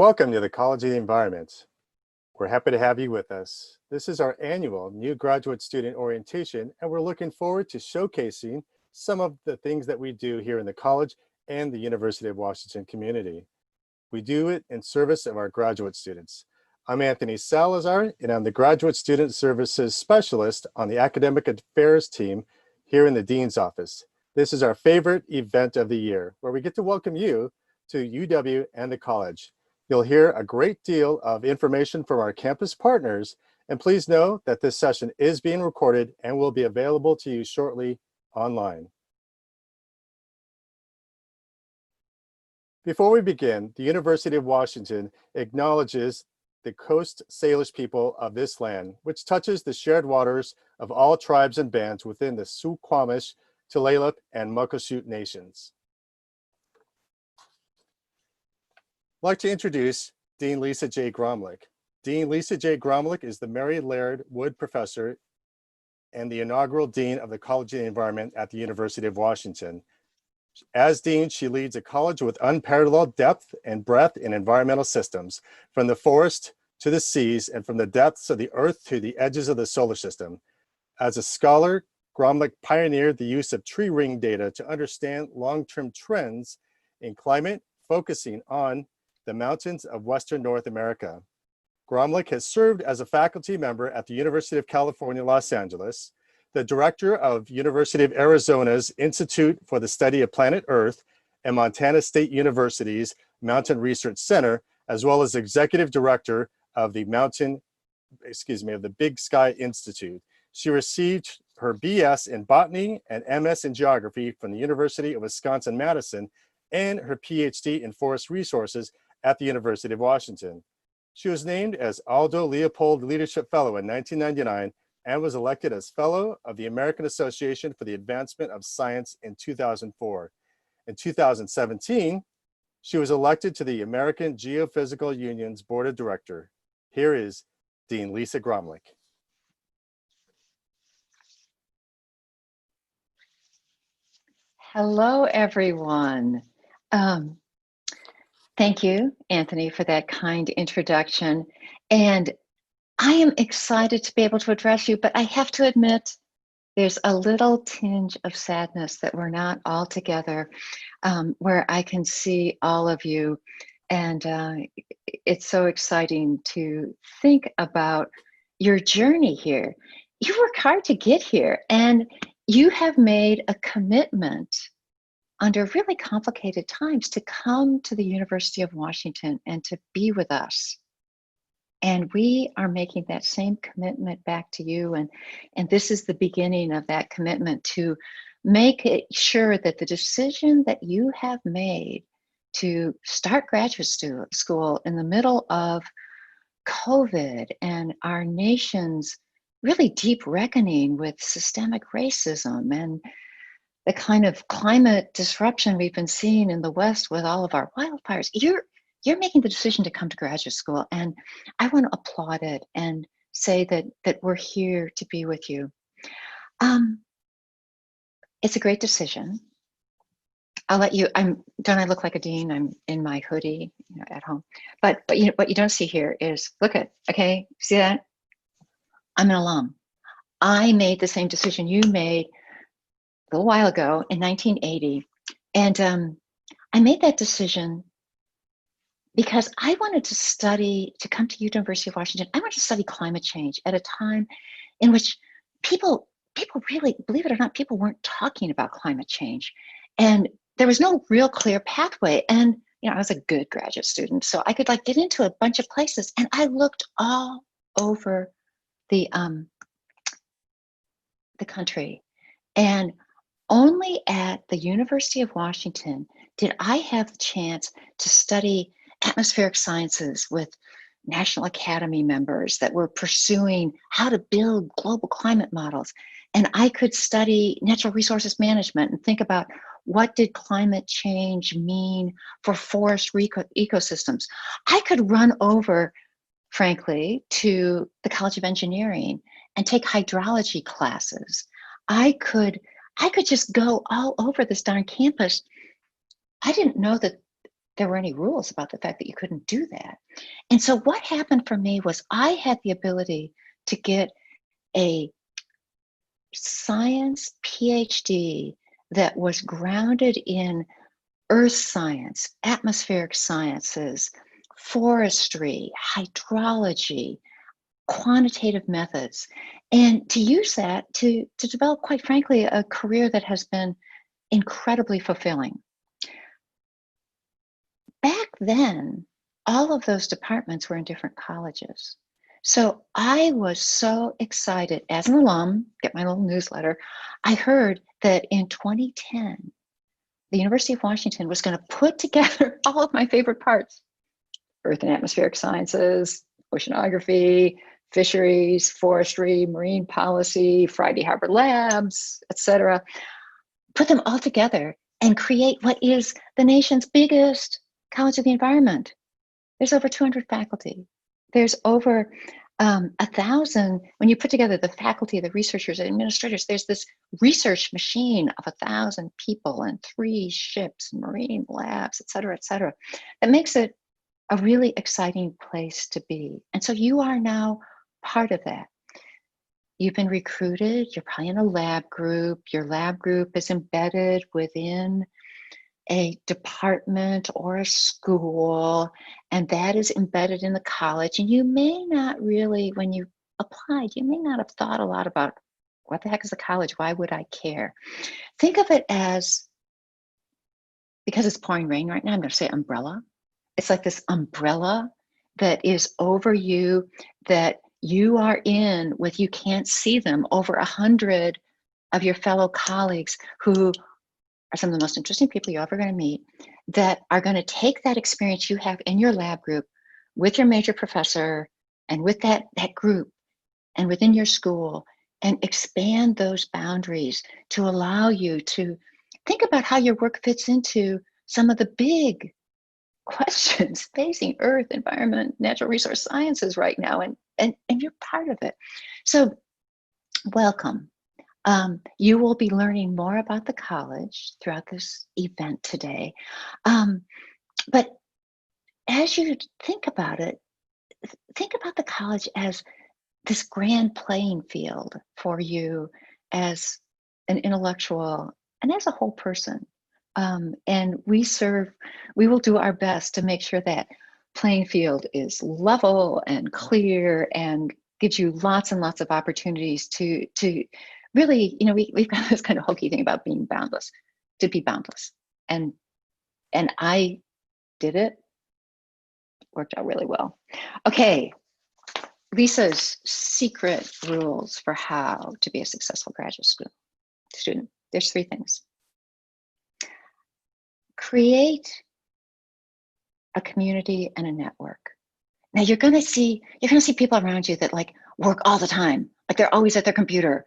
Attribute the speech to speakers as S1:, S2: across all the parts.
S1: Welcome to the College of the Environment. We're happy to have you with us. This is our annual new graduate student orientation, and we're looking forward to showcasing some of the things that we do here in the college and the University of Washington community. We do it in service of our graduate students. I'm Anthony Salazar, and I'm the Graduate Student Services Specialist on the Academic Affairs team here in the Dean's Office. This is our favorite event of the year, where we get to welcome you to UW and the college. You'll hear a great deal of information from our campus partners, and please know that this session is being recorded and will be available to you shortly online. Before we begin, the University of Washington acknowledges the Coast Salish people of this land, which touches the shared waters of all tribes and bands within the Suquamish, Tulalip, and Muckleshoot nations. I'd like to introduce Dean Lisa J. Graumlich. Dean Lisa J. Graumlich is the Mary Laird Wood Professor and the inaugural Dean of the College of the Environment at the University of Washington. As Dean, she leads a college with unparalleled depth and breadth in environmental systems, from the forest to the seas and from the depths of the earth to the edges of the solar system. As a scholar, Graumlich pioneered the use of tree ring data to understand long-term trends in climate, focusing on the mountains of Western North America. Graumlich has served as a faculty member at the University of California, Los Angeles, the director of University of Arizona's Institute for the Study of Planet Earth and Montana State University's Mountain Research Center, as well as executive director of the Big Sky Institute. She received her BS in botany and MS in geography from the University of Wisconsin-Madison and her PhD in forest resources at the University of Washington. She was named as Aldo Leopold Leadership Fellow in 1999 and was elected as Fellow of the American Association for the Advancement of Science in 2004. In 2017, she was elected to the American Geophysical Union's Board of Directors. Here is Dean Lisa Graumlich.
S2: Hello, everyone. Thank you, Anthony, for that kind introduction. And I am excited to be able to address you, but I have to admit, there's a little tinge of sadness that we're not all together, where I can see all of you. And it's so exciting to think about your journey here. You worked hard to get here, and you have made a commitment under really complicated times to come to the University of Washington and to be with us. And we are making that same commitment back to you. And this is the beginning of that commitment to make it sure that the decision that you have made to start graduate school in the middle of COVID and our nation's really deep reckoning with systemic racism and the kind of climate disruption we've been seeing in the West with all of our wildfires, you're making the decision to come to graduate school, and I want to applaud it and say that we're here to be with you. It's a great decision. I'll let you. Don't I look like a dean? I'm in my hoodie, at home. But you know what you don't see here is okay. See that? I'm an alum. I made the same decision you made a little while ago in 1980, and I made that decision because I wanted to come to University of Washington. I wanted to study climate change at a time in which people really, believe it or not, people weren't talking about climate change, and there was no real clear pathway. And I was a good graduate student, so I could get into a bunch of places, and I looked all over the country, and only at the University of Washington did I have the chance to study atmospheric sciences with National Academy members that were pursuing how to build global climate models. And I could study natural resources management and think about what did climate change mean for forest ecosystems. I could run over, frankly, to the College of Engineering and take hydrology classes. I could just go all over this darn campus. I didn't know that there were any rules about the fact that you couldn't do that. And so what happened for me was I had the ability to get a science PhD that was grounded in earth science, atmospheric sciences, forestry, hydrology, quantitative methods, and to use that to develop, quite frankly, a career that has been incredibly fulfilling. Back then, all of those departments were in different colleges. So I was so excited as an alum, get my little newsletter. I heard that in 2010, the University of Washington was going to put together all of my favorite parts: earth and atmospheric sciences, oceanography, fisheries, forestry, marine policy, Friday Harbor Labs, etc. Put them all together and create what is the nation's biggest College of the Environment. There's over 200 faculty. There's over 1,000, when you put together the faculty, the researchers, the administrators, there's this research machine of 1,000 people and 3 ships, marine labs, et cetera, that makes it a really exciting place to be. And so you are now part of that. You've been recruited, you're probably in a lab group. Your lab group is embedded within a department or a school, and that is embedded in the college. And you may not really, when you applied, you may not have thought a lot about what the heck is a college? Why would I care? Think of it as, because it's pouring rain right now, I'm going to say umbrella. It's like this umbrella that is over you, that you are in with, you can't see them, over 100 of your fellow colleagues who are some of the most interesting people you're ever going to meet, that are going to take that experience you have in your lab group with your major professor and with that group and within your school, and expand those boundaries to allow you to think about how your work fits into some of the big questions facing earth, environment, natural resource sciences right now, and you're part of it. So welcome. You will be learning more about the college throughout this event today. But as you think about it, think about the college as this grand playing field for you as an intellectual and as a whole person. And we will do our best to make sure that playing field is level and clear and gives you lots and lots of opportunities to really, we've got this kind of hokey thing about being boundless, to be boundless. And I did it, worked out really well. Okay, Lisa's secret rules for how to be a successful graduate student. There's 3 things. Create a community and a network. Now you're gonna see people around you that like work all the time, like they're always at their computer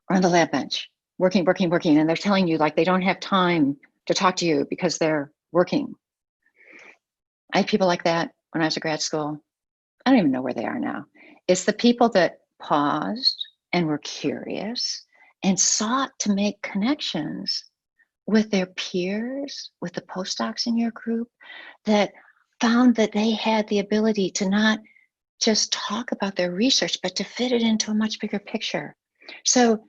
S2: or on the lab bench, working, and they're telling you like they don't have time to talk to you because they're working. I had people like that when I was at grad school. I don't even know where they are now. It's the people that paused and were curious and sought to make connections with their peers, with the postdocs in your group, that found that they had the ability to not just talk about their research, but to fit it into a much bigger picture. So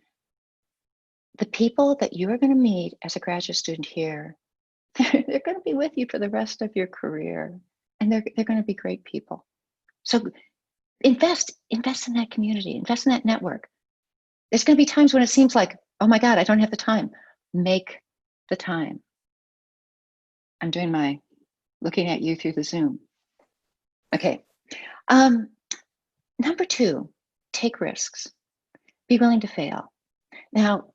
S2: the people that you are going to meet as a graduate student here, they're going to be with you for the rest of your career, and they're going to be great people. So invest in that community, invest in that network. There's going to be times when it seems like, oh my God, I don't have the time. Make the time. I'm doing my looking at you through the Zoom. Okay. Number 2, take risks. Be willing to fail. Now,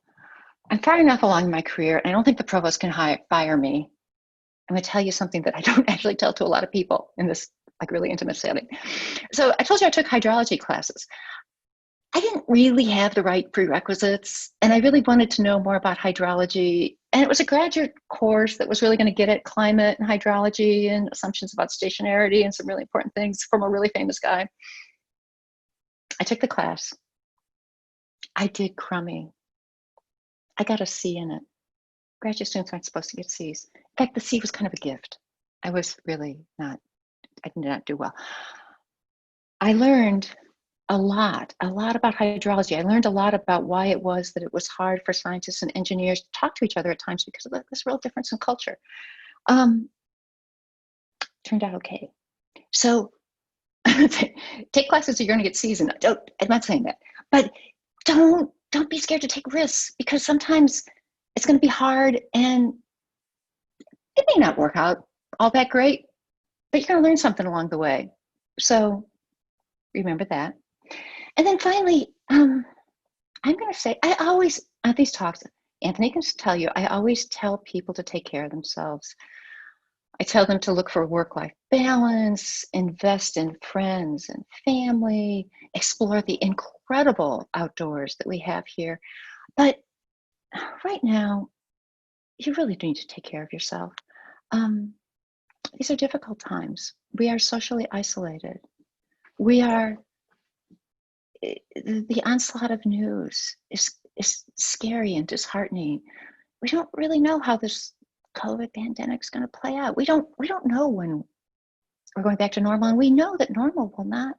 S2: I'm far enough along in my career, and I don't think the provost can fire me. I'm going to tell you something that I don't actually tell to a lot of people in this like really intimate setting. So I told you I took hydrology classes. I didn't really have the right prerequisites, and I really wanted to know more about hydrology. And it was a graduate course that was really going to get at climate and hydrology and assumptions about stationarity and some really important things from a really famous guy. I took the class. I did crummy. I got a C in it. Graduate students aren't supposed to get C's. In fact, the C was kind of a gift. I was really not, I did not do well. I learned a lot about hydrology. I learned a lot about why it was that it was hard for scientists and engineers to talk to each other at times because of this real difference in culture. Turned out okay. So take classes or you're going to get C's, and I'm not saying that, but don't be scared to take risks, because sometimes it's going to be hard and it may not work out all that great, but you're going to learn something along the way. So remember that. And then finally, I'm going to say, I always, at these talks, Anthony can tell you, I always tell people to take care of themselves. I tell them to look for work-life balance, invest in friends and family, explore the incredible outdoors that we have here. But right now, you really do need to take care of yourself. These are difficult times. We are socially isolated. The onslaught of news is scary and disheartening. We don't really know how this COVID pandemic is going to play out. We don't know when we're going back to normal, and we know that normal will not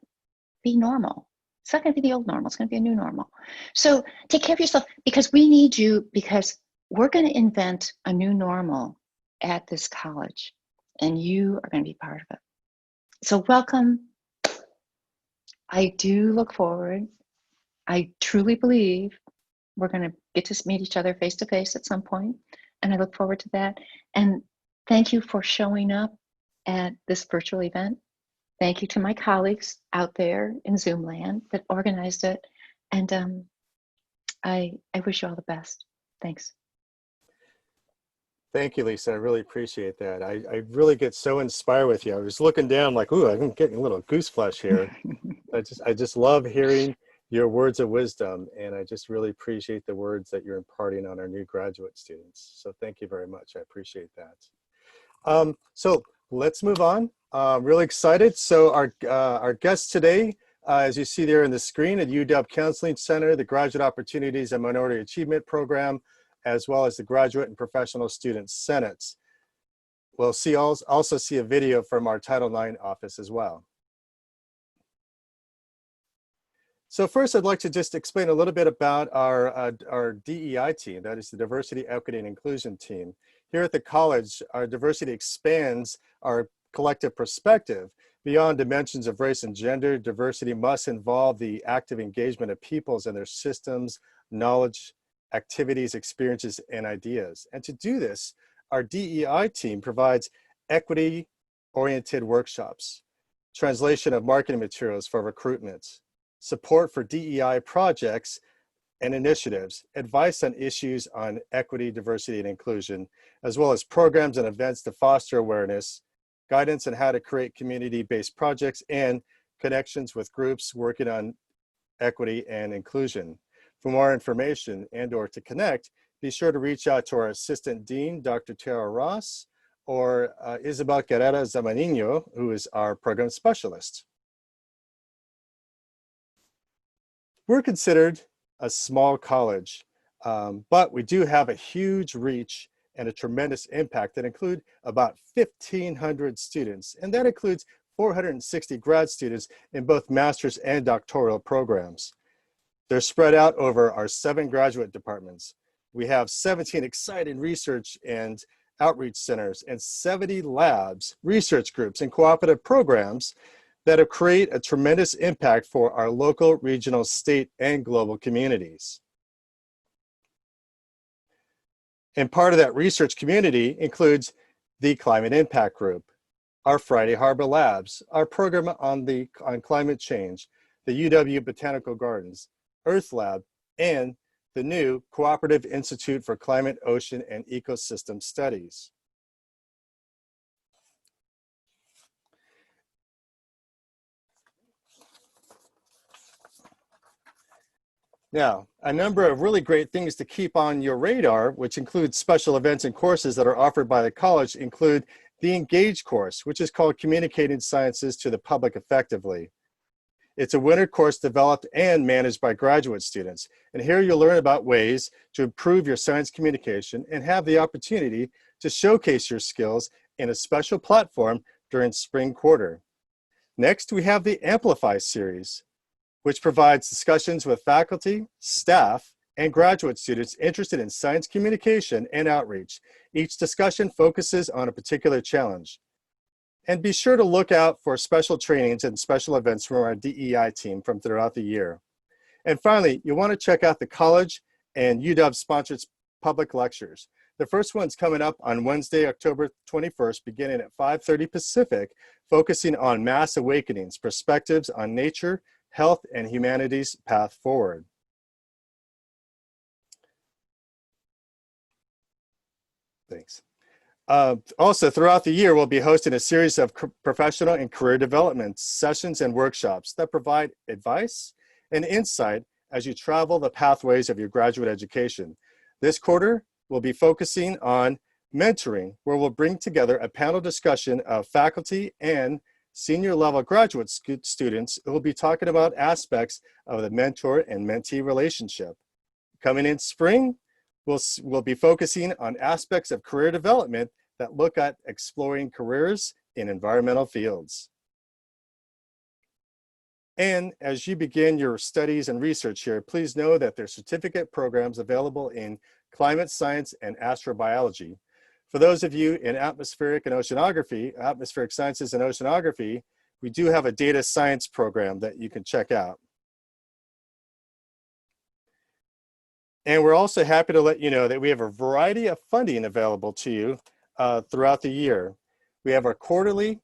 S2: be normal. It's not going to be the old normal. It's going to be a new normal. So take care of yourself, because we need you, because we're going to invent a new normal at this college, and you are going to be part of it. So welcome. I do look forward. I truly believe we're going to get to meet each other face to face at some point, and I look forward to that. And thank you for showing up at this virtual event. Thank you to my colleagues out there in Zoom land that organized it. And I wish you all the best. Thanks.
S1: Thank you, Lisa. I really appreciate that. I really get so inspired with you. I was looking down like, ooh, I'm getting a little goose flesh here. I just love hearing your words of wisdom, and I just really appreciate the words that you're imparting on our new graduate students. So thank you very much. I appreciate that. So let's move on. Really excited. So our guest today, as you see there in the screen, at UW Counseling Center, the Graduate Opportunities and Minority Achievement Program, as well as the Graduate and Professional Student Senates. We'll also see a video from our Title IX office as well. So first, I'd like to just explain a little bit about our DEI team, that is the Diversity, Equity, and Inclusion team. Here at the college, our diversity expands our collective perspective. Beyond dimensions of race and gender, diversity must involve the active engagement of peoples and their systems, knowledge, activities, experiences, and ideas. And to do this, our DEI team provides equity-oriented workshops, translation of marketing materials for recruitment, support for DEI projects and initiatives, advice on issues on equity, diversity, and inclusion, as well as programs and events to foster awareness, guidance on how to create community-based projects, and connections with groups working on equity and inclusion. For more information and/or to connect, be sure to reach out to our Assistant Dean, Dr. Tara Ross, or Isabel Carrera Zamanino, who is our Program Specialist. We're considered a small college, but we do have a huge reach and a tremendous impact that include about 1,500 students, and that includes 460 grad students in both master's and doctoral programs. They're spread out over our 7 graduate departments. We have 17 exciting research and outreach centers and 70 labs, research groups, and cooperative programs that have created a tremendous impact for our local, regional, state, and global communities. And part of that research community includes the Climate Impact Group, our Friday Harbor Labs, our program on climate change, the UW Botanical Gardens, Earth Lab, and the new Cooperative Institute for Climate, Ocean, and Ecosystem Studies. Now, a number of really great things to keep on your radar, which include special events and courses that are offered by the college, include the Engage course, which is called Communicating Sciences to the Public Effectively. It's a winter course developed and managed by graduate students. And here you'll learn about ways to improve your science communication and have the opportunity to showcase your skills in a special platform during spring quarter. Next, we have the Amplify series, which provides discussions with faculty, staff, and graduate students interested in science communication and outreach. Each discussion focuses on a particular challenge. And be sure to look out for special trainings and special events from our DEI team from throughout the year. And finally, you want to check out the college and UW-sponsored public lectures. The first one's coming up on Wednesday, October 21st, beginning at 5:30 Pacific, focusing on mass awakenings, perspectives on nature, health, and humanity's path forward. Thanks. Also, throughout the year, we'll be hosting a series of professional and career development sessions and workshops that provide advice and insight as you travel the pathways of your graduate education. This quarter, we'll be focusing on mentoring, where we'll bring together a panel discussion of faculty and senior level graduate students who will be talking about aspects of the mentor and mentee relationship. Coming in spring, we'll be focusing on aspects of career development that look at exploring careers in environmental fields. And as you begin your studies and research here, please know that there's certificate programs available in climate science and astrobiology. For those of you in atmospheric and oceanography, atmospheric sciences and oceanography, we do have a data science program that you can check out. And we're also happy to let you know that we have a variety of funding available to you throughout the year. We have our quarterly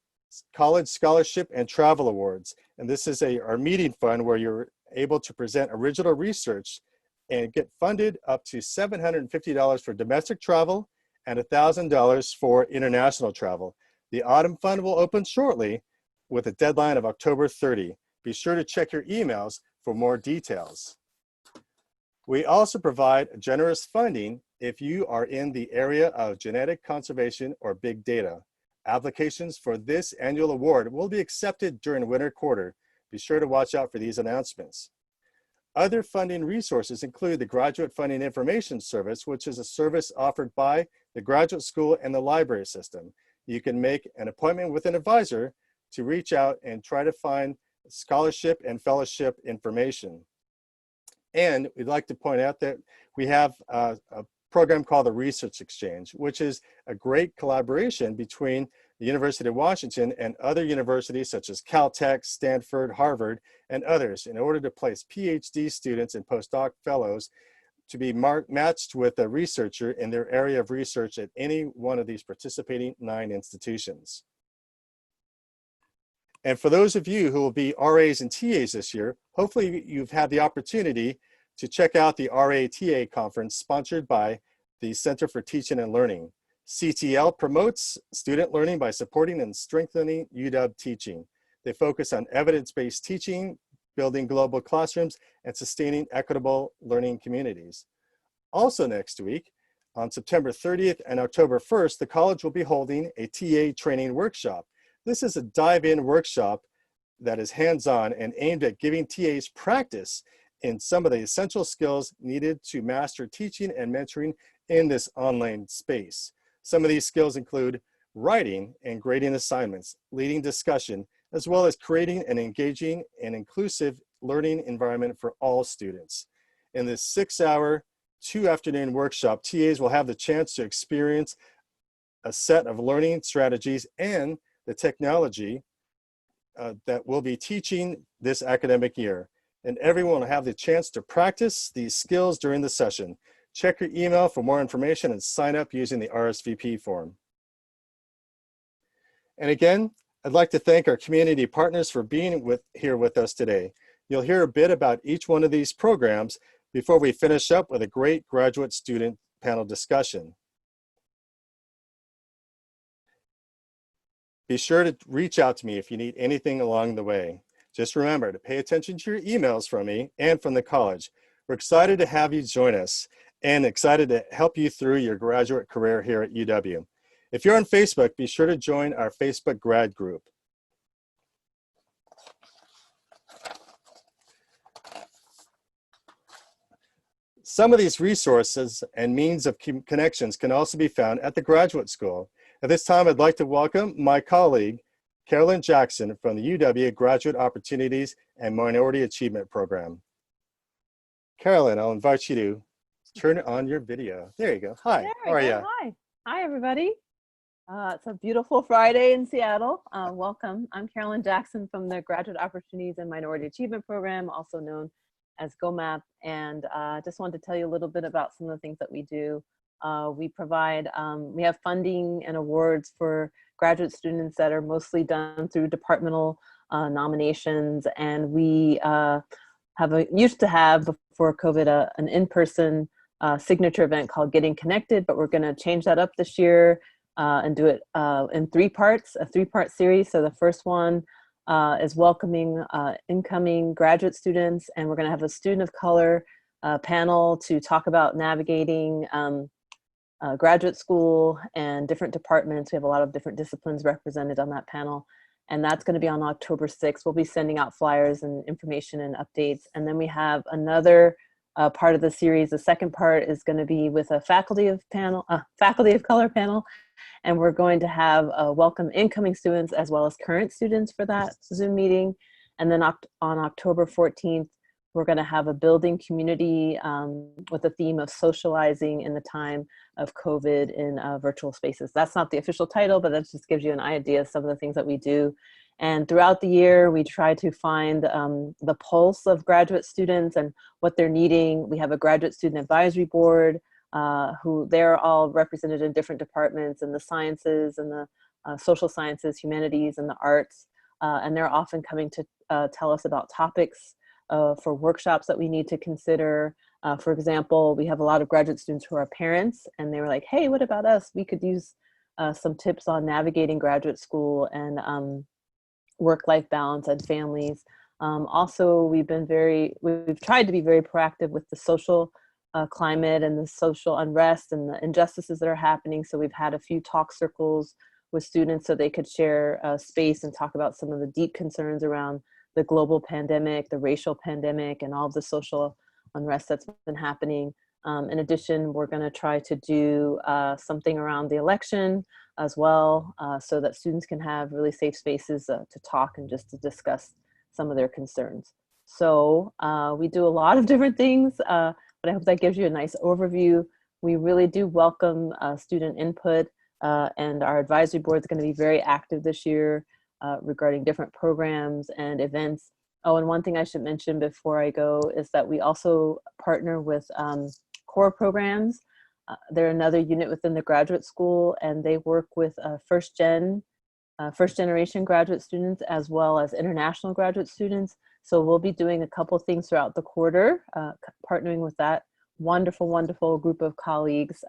S1: college scholarship and travel awards. And this is our meeting fund where you're able to present original research and get funded up to $750 for domestic travel and $1,000 for international travel. The autumn fund will open shortly with a deadline of October 30. Be sure to check your emails for more details. We also provide generous funding if you are in the area of genetic conservation or big data. Applications for this annual award will be accepted during winter quarter. Be sure to watch out for these announcements. Other funding resources include the Graduate Funding Information Service, which is a service offered by the graduate school and the library system. You can make an appointment with an advisor to reach out and try to find scholarship and fellowship information. And we'd like to point out that we have a program called the Research Exchange, which is a great collaboration between the University of Washington and other universities such as Caltech, Stanford, Harvard, and others in order to place PhD students and postdoc fellows to be matched with a researcher in their area of research at any one of these participating 9 institutions. And for those of you who will be RAs and TAs this year, hopefully you've had the opportunity to check out the RA-TA conference sponsored by the Center for Teaching and Learning. CTL promotes student learning by supporting and strengthening UW teaching. They focus on evidence-based teaching, building global classrooms, and sustaining equitable learning communities. Also next week, on September 30th and October 1st, the college will be holding a TA training workshop. This is a dive-in workshop that is hands-on and aimed at giving TAs practice in some of the essential skills needed to master teaching and mentoring in this online space. Some of these skills include writing and grading assignments, leading discussion, as well as creating an engaging and inclusive learning environment for all students. In this 6-hour, 2-afternoon workshop, TAs will have the chance to experience a set of learning strategies and the technology that we'll be teaching this academic year. And everyone will have the chance to practice these skills during the session. Check your email for more information and sign up using the RSVP form. And again, I'd like to thank our community partners for being here with us today. You'll hear a bit about each one of these programs before we finish up with a great graduate student panel discussion. Be sure to reach out to me if you need anything along the way. Just remember to pay attention to your emails from me and from the college. We're excited to have you join us and excited to help you through your graduate career here at UW. If you're on Facebook, be sure to join our Facebook grad group. Some of these resources and means of connections can also be found at the graduate school. At this time, I'd like to welcome my colleague, Carolyn Jackson from the UW Graduate Opportunities and Minority Achievement Program. Carolyn, I'll invite you to turn on your video. There you go. Hi, how are you?
S3: Hi. Hi, everybody. It's a beautiful Friday in Seattle. Welcome. I'm Carolyn Jackson from the Graduate Opportunities and Minority Achievement Program, also known as GOMAP. And just wanted to tell you a little bit about some of the things that we do. We have funding and awards for graduate students that are mostly done through departmental nominations. And we used to have, before COVID, an in-person signature event called Getting Connected, but we're going to change that up this year and do it in three parts, a three-part series. So the first one is welcoming incoming graduate students, and we're going to have a student of color panel to talk about navigating graduate school and different departments. We have a lot of different disciplines represented on that panel, and that's going to be on October 6th. We'll be sending out flyers and information and updates. And then we have another part of the series. The second part is going to be with a faculty of color panel, and we're going to have welcome incoming students as well as current students for that Zoom meeting. And then on October 14th, we're going to have a building community with a theme of socializing in the time of COVID in virtual spaces. That's not the official title, but that just gives you an idea of some of the things that we do. And throughout the year, we try to find the pulse of graduate students and what they're needing. We have a graduate student advisory board who they're all represented in different departments in the sciences and the social sciences, humanities, and the arts. And they're often coming to tell us about topics for workshops that we need to consider. For example, we have a lot of graduate students who are parents, and they were like, hey, what about us? We could use some tips on navigating graduate school and work-life balance and families. Also, we've tried to be very proactive with the social climate and the social unrest and the injustices that are happening. So we've had a few talk circles with students so they could share space and talk about some of the deep concerns around the global pandemic, the racial pandemic, and all of the social unrest that's been happening. In addition, we're going to try to do something around the election as well, so that students can have really safe spaces to talk and just to discuss some of their concerns. So we do a lot of different things, but I hope that gives you a nice overview. We really do welcome student input, and our advisory board is going to be very active this year regarding different programs and events. Oh, and one thing I should mention before I go is that we also partner with core programs. They're another unit within the graduate school, and they work with first generation graduate students as well as international graduate students. So we'll be doing a couple things throughout the quarter, partnering with that wonderful group of colleagues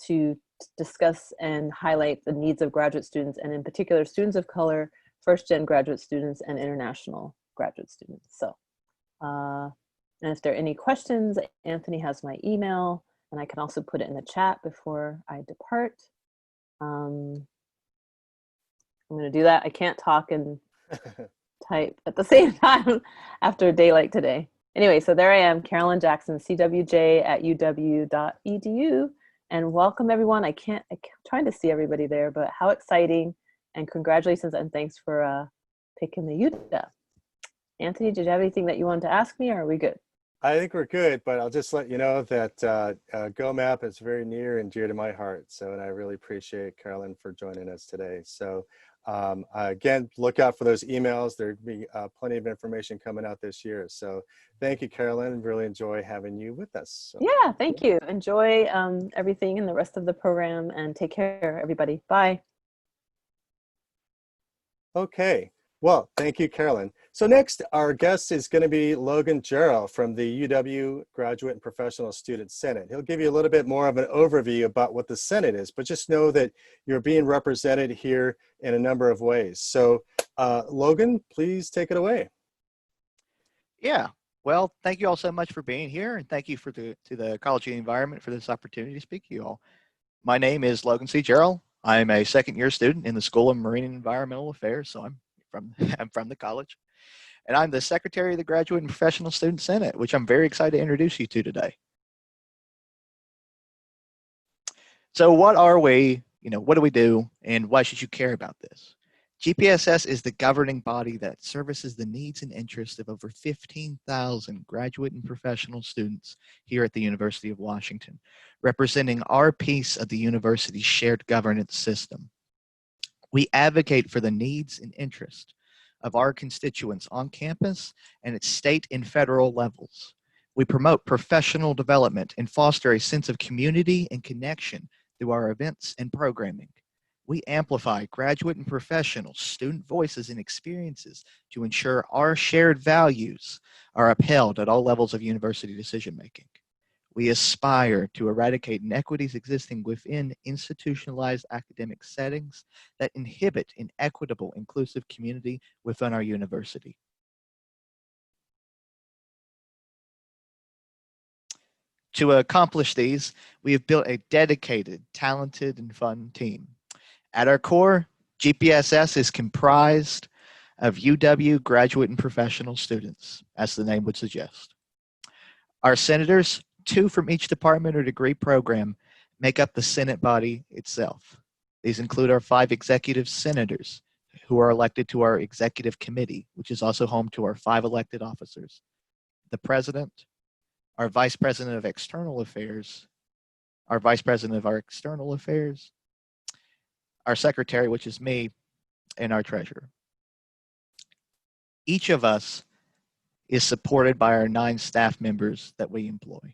S3: to discuss and highlight the needs of graduate students, and in particular students of color, first-gen graduate students, and international graduate students. So, and if there are any questions, Anthony has my email, and I can also put it in the chat before I depart. I'm going to do that. I can't talk and type at the same time after a day like today. Anyway, so there I am, Carolyn Jackson, cwj@uw.edu. And welcome everyone. I'm trying to see everybody there, but how exciting, and congratulations and thanks for picking the UW. Anthony, did you have anything that you wanted to ask me, or are we good?
S1: I think we're good, but I'll just let you know that GoMap is very near and dear to my heart. So, and I really appreciate Carolyn for joining us today. So again, look out for those emails. There'll be plenty of information coming out this year. So thank you, Carolyn. Really enjoy having you with us. So,
S3: yeah, thank you. Enjoy everything and the rest of the program, and take care, everybody. Bye.
S1: Okay. Well, thank you, Carolyn. So next, our guest is going to be Logan Jarrell from the UW Graduate and Professional Student Senate. He'll give you a little bit more of an overview about what the Senate is, but just know that you're being represented here in a number of ways. So Logan, please take it away.
S4: Yeah, well, thank you all so much for being here, and thank you to the College of the Environment for this opportunity to speak to you all. My name is Logan C. Jarrell. I'm a second-year student in the School of Marine and Environmental Affairs, so I'm from the college. And I'm the Secretary of the Graduate and Professional Student Senate, which I'm very excited to introduce you to today. So what are we? what do we do and why should you care about this? GPSS is the governing body that services the needs and interests of over 15,000 graduate and professional students here at the University of Washington, representing our piece of the university's shared governance system. We advocate for the needs and interests of our constituents on campus and at state and federal levels. We promote professional development and foster a sense of community and connection through our events and programming. We amplify graduate and professional student voices and experiences to ensure our shared values are upheld at all levels of university decision-making. We aspire to eradicate inequities existing within institutionalized academic settings that inhibit an equitable, inclusive community within our university. To accomplish these, we have built a dedicated, talented, and fun team. At our core, GPSS is comprised of UW graduate and professional students, as the name would suggest. Our senators, 2 from each department or degree program, make up the Senate body itself. These include our 5 executive senators who are elected to our executive committee, which is also home to our 5 elected officers. The president, our vice president of external affairs, our vice president of our external affairs, our secretary, which is me, and our treasurer. Each of us is supported by our 9 staff members that we employ.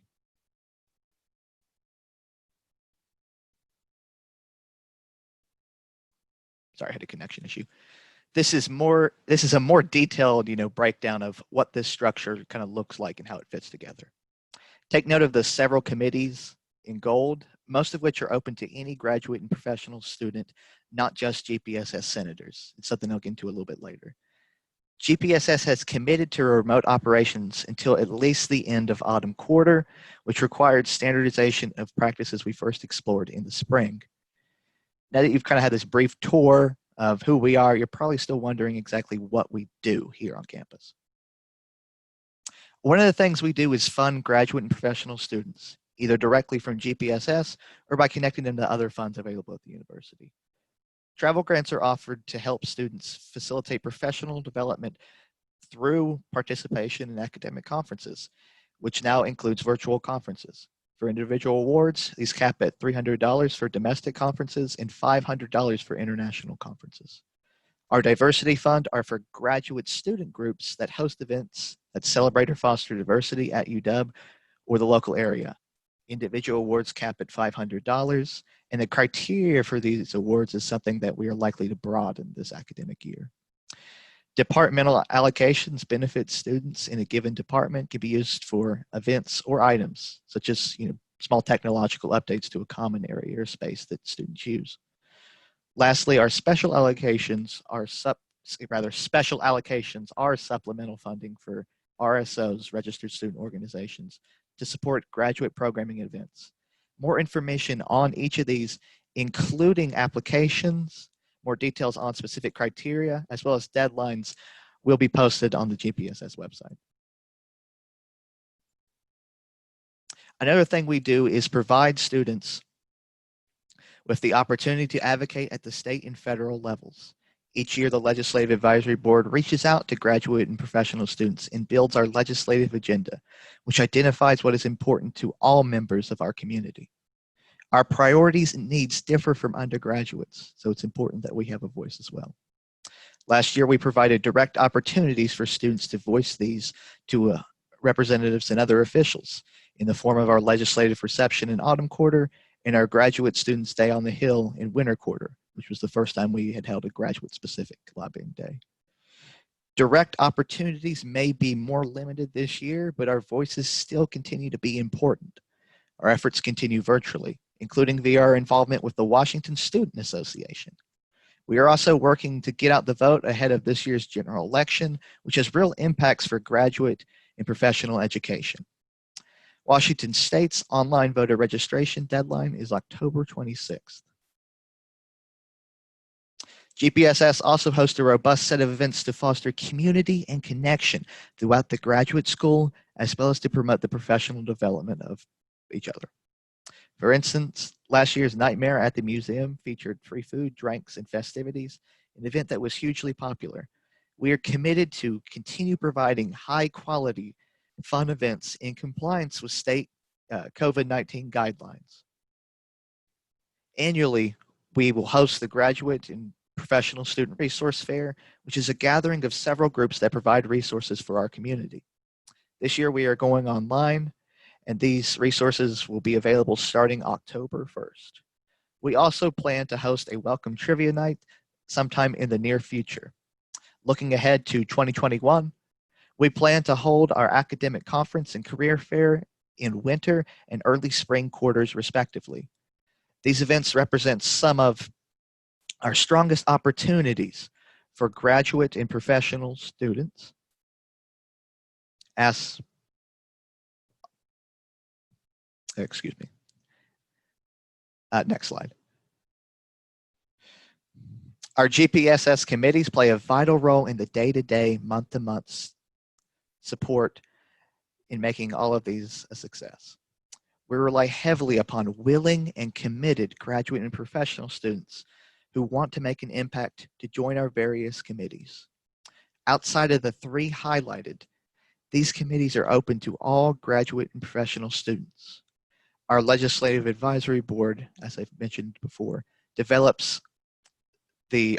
S4: Sorry, I had a connection issue. This is a more detailed, breakdown of what this structure kind of looks like and how it fits together. Take note of the several committees in gold, most of which are open to any graduate and professional student, not just GPSS senators. It's something I'll get into a little bit later. GPSS has committed to remote operations until at least the end of autumn quarter, which required standardization of practices we first explored in the spring. Now that you've kind of had this brief tour of who we are, you're probably still wondering exactly what we do here on campus. One of the things we do is fund graduate and professional students, either directly from GPSS or by connecting them to other funds available at the university. Travel grants are offered to help students facilitate professional development through participation in academic conferences, which now includes virtual conferences. For individual awards, these cap at $300 for domestic conferences and $500 for international conferences. Our diversity fund are for graduate student groups that host events that celebrate or foster diversity at UW or the local area. Individual awards cap at $500, and the criteria for these awards is something that we are likely to broaden this academic year. Departmental allocations benefit students in a given department can be used for events or items, such as small technological updates to a common area or space that students use. Lastly, our special allocations are supplemental funding for RSOs, registered student organizations, to support graduate programming events. More information on each of these, including applications, more details on specific criteria, as well as deadlines, will be posted on the GPSS website. Another thing we do is provide students with the opportunity to advocate at the state and federal levels. Each year, the Legislative Advisory Board reaches out to graduate and professional students and builds our legislative agenda, which identifies what is important to all members of our community. Our priorities and needs differ from undergraduates, so it's important that we have a voice as well. Last year, we provided direct opportunities for students to voice these to representatives and other officials in the form of our legislative reception in autumn quarter and our Graduate Students' Day on the Hill in winter quarter, which was the first time we had held a graduate-specific lobbying day. Direct opportunities may be more limited this year, but our voices still continue to be important. Our efforts continue virtually, including via our involvement with the Washington Student Association. We are also working to get out the vote ahead of this year's general election, which has real impacts for graduate and professional education. Washington State's online voter registration deadline is October 26th. GPSS also hosts a robust set of events to foster community and connection throughout the graduate school, as well as to promote the professional development of each other. For instance, last year's Nightmare at the Museum featured free food, drinks, and festivities, an event that was hugely popular. We are committed to continue providing high-quality, fun events in compliance with state COVID-19 guidelines. Annually, we will host the Graduate and Professional Student Resource Fair, which is a gathering of several groups that provide resources for our community. This year we are going online, and these resources will be available starting October 1st. We also plan to host a welcome trivia night sometime in the near future. Looking ahead to 2021, we plan to hold our academic conference and career fair in winter and early spring quarters respectively. These events represent some of our strongest opportunities for graduate and professional students. Next slide. Our GPSS committees play a vital role in the day-to-day, month-to-month support in making all of these a success. We rely heavily upon willing and committed graduate and professional students who want to make an impact to join our various committees. Outside of the three highlighted, these committees are open to all graduate and professional students. Our Legislative Advisory Board, as I've mentioned before, develops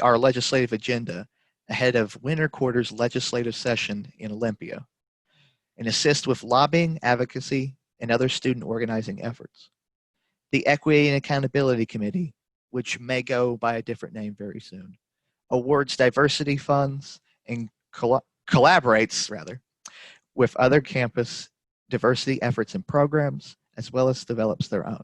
S4: our legislative agenda ahead of winter quarters legislative session in Olympia and assist with lobbying, advocacy, and other student organizing efforts. The Equity and Accountability Committee, which may go by a different name very soon, awards diversity funds and collaborates with other campus diversity efforts and programs, as well as develops their own.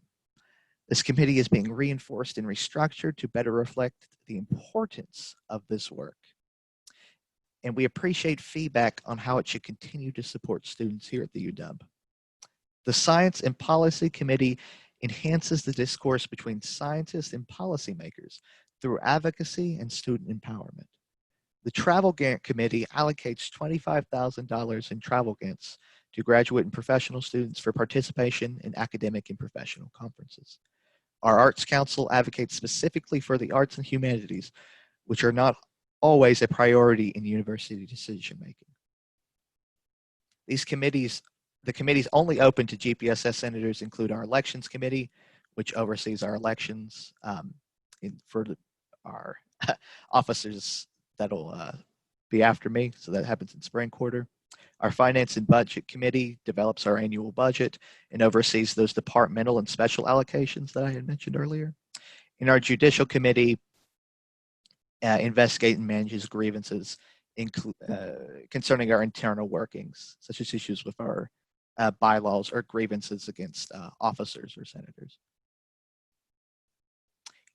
S4: This committee is being reinforced and restructured to better reflect the importance of this work. And we appreciate feedback on how it should continue to support students here at the UW. The Science and Policy Committee enhances the discourse between scientists and policymakers through advocacy and student empowerment. The Travel Grant Committee allocates $25,000 in travel grants to graduate and professional students for participation in academic and professional conferences. Our Arts Council advocates specifically for the arts and humanities, which are not always a priority in university decision-making. The committees only open to GPSS senators include our Elections Committee, which oversees our elections for our officers that'll be after me, so that happens in spring quarter. Our Finance and Budget Committee develops our annual budget and oversees those departmental and special allocations that I had mentioned earlier. And our Judicial Committee investigates and manages grievances concerning our internal workings, such as issues with our bylaws or grievances against officers or senators.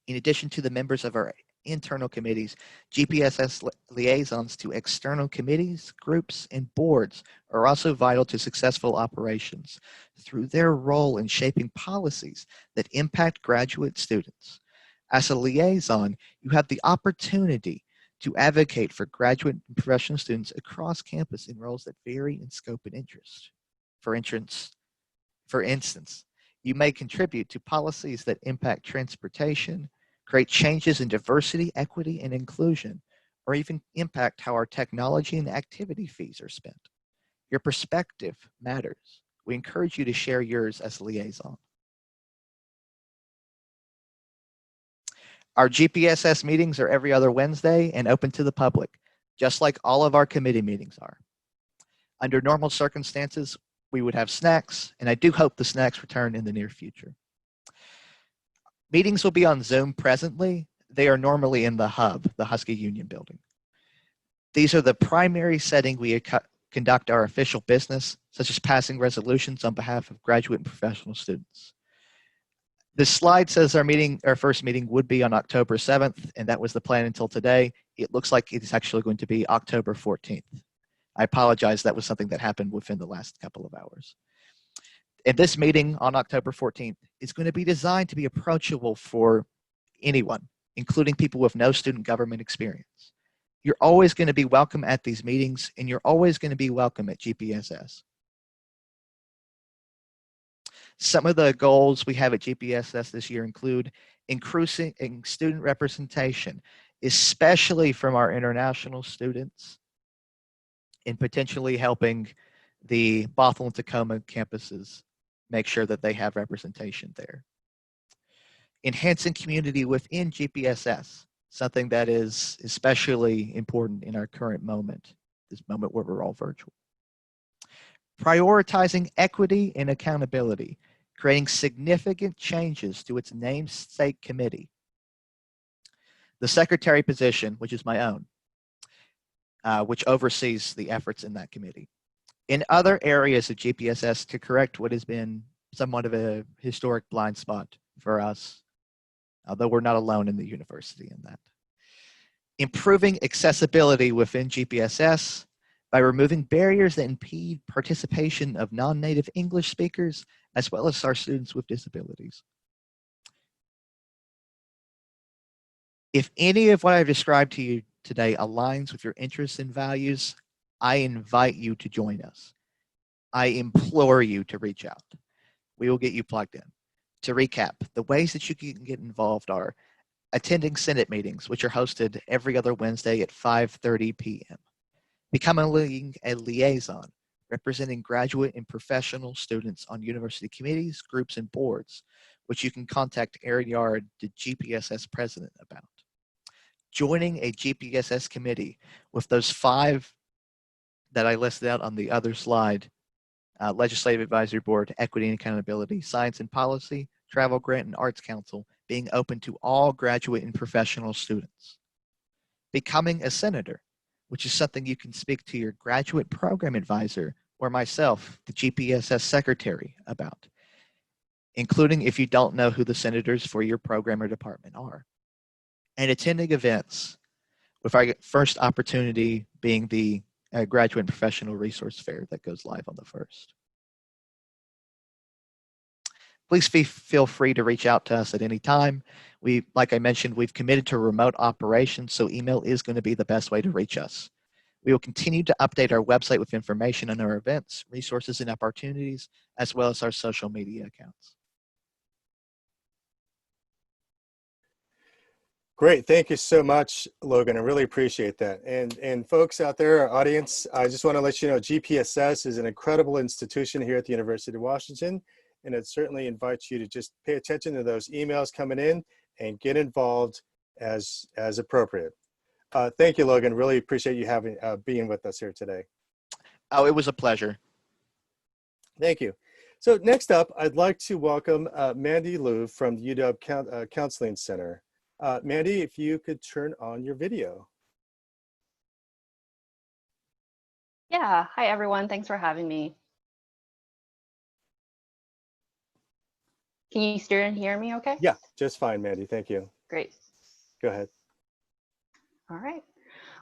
S4: In addition to the members of our internal committees, GPSS liaisons to external committees, groups, and boards are also vital to successful operations through their role in shaping policies that impact graduate students. As a liaison, you have the opportunity to advocate for graduate and professional students across campus in roles that vary in scope and interest. For instance, you may contribute to policies that impact transportation, create changes in diversity, equity, and inclusion, or even impact how our technology and activity fees are spent. Your perspective matters. We encourage you to share yours as a liaison. Our GPSS meetings are every other Wednesday and open to the public, just like all of our committee meetings are. Under normal circumstances, we would have snacks, and I do hope the snacks return in the near future. Meetings will be on Zoom presently. They are normally in the hub, the Husky Union building. These are the primary setting we conduct our official business, such as passing resolutions on behalf of graduate and professional students. This slide says our first meeting would be on October 7th, and that was the plan until today. It looks like it's actually going to be October 14th. I apologize, that was something that happened within the last couple of hours. And this meeting on October 14th is going to be designed to be approachable for anyone, including people with no student government experience. You're always going to be welcome at these meetings, and you're always going to be welcome at GPSS. Some of the goals we have at GPSS this year include increasing student representation, especially from our international students, and potentially helping the Bothell and Tacoma campuses make sure that they have representation there. Enhancing community within GPSS, something that is especially important in our current moment, this moment where we're all virtual. Prioritizing equity and accountability, creating significant changes to its namesake committee. The secretary position, which is my own, which oversees the efforts in that committee. In other areas of GPSS to correct what has been somewhat of a historic blind spot for us, although we're not alone in the university in that. Improving accessibility within GPSS by removing barriers that impede participation of non-native English speakers, as well as our students with disabilities. If any of what I've described to you today aligns with your interests and values, I invite you to join us. I implore you to reach out. We will get you plugged in. To recap, the ways that you can get involved are attending Senate meetings, which are hosted every other Wednesday at 5:30 p.m. Becoming a liaison, representing graduate and professional students on university committees, groups, and boards, which you can contact Aaron Yard, the GPSS president, about. Joining a GPSS committee with those 5 that I listed out on the other slide: Legislative Advisory Board, Equity and Accountability, Science and Policy, Travel Grant and Arts Council, being open to all graduate and professional students. Becoming a senator, which is something you can speak to your graduate program advisor or myself, the GPSS secretary, about, including if you don't know who the senators for your program or department are. And attending events, with our first opportunity being the Graduate and Professional Resource Fair that goes live on the 1st. Please feel free to reach out to us at any time. Like I mentioned, we've committed to remote operations, so email is going to be the best way to reach us. We will continue to update our website with information on our events, resources, and opportunities, as well as our social media accounts.
S1: Great. Thank you so much, Logan. I really appreciate that. And folks out there, our audience, I just want to let you know GPSS is an incredible institution here at the University of Washington, and it certainly invites you to just pay attention to those emails coming in and get involved as appropriate. Thank you, Logan. Really appreciate you being with us here today.
S4: Oh, it was a pleasure.
S1: Thank you. So next up, I'd like to welcome Mandy Liu from the UW Counseling Center. Mandy, if you could turn on your video.
S5: Yeah, hi everyone. Thanks for having me. Can you still hear me okay?
S1: Yeah, just fine, Mandy. Thank you.
S5: Great.
S1: Go ahead.
S5: All right.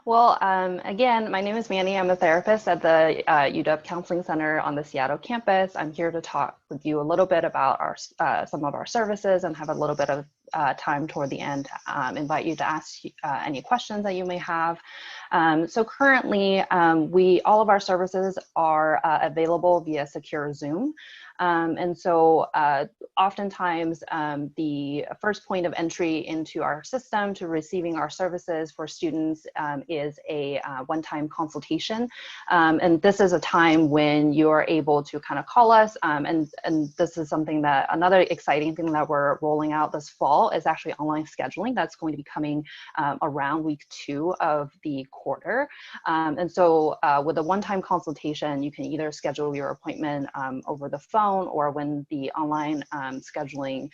S5: Well, again, my name is Mandy. I'm a therapist at the UW Counseling Center on the Seattle campus. I'm here to talk with you a little bit about some of our services and have a little bit of time toward the end to invite you to ask any questions that you may have. So currently, all of our services are available via secure Zoom. And so oftentimes the first point of entry into our system to receiving our services for students is a one-time consultation. And this is a time when you're able to kind of call us. And this is something that another exciting thing that we're rolling out this fall is actually online scheduling. That's going to be coming around week 2 of the quarter. And so with a one-time consultation, you can either schedule your appointment over the phone, or when the online scheduling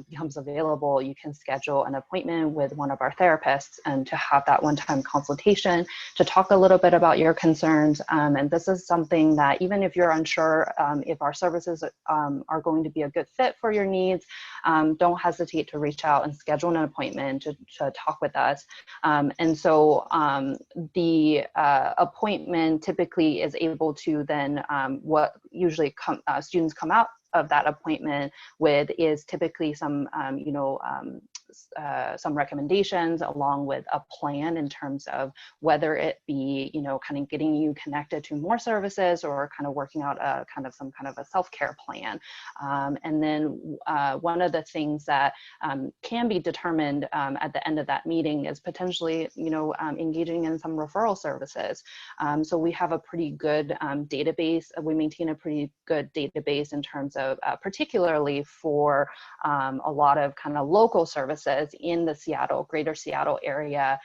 S5: becomes available, you can schedule an appointment with one of our therapists and to have that one-time consultation to talk a little bit about your concerns. And this is something that even if you're unsure if our services are going to be a good fit for your needs, don't hesitate to reach out and schedule an appointment to talk with us. And so the appointment typically is able to then what usually students come out of that appointment with is typically some some recommendations along with a plan in terms of whether it be, kind of getting you connected to more services or kind of working out some kind of a self-care plan. And then one of the things that can be determined at the end of that meeting is potentially, engaging in some referral services. So we have a pretty good database. We maintain a pretty good database in terms of particularly for a lot of kind of local services in the greater Seattle area,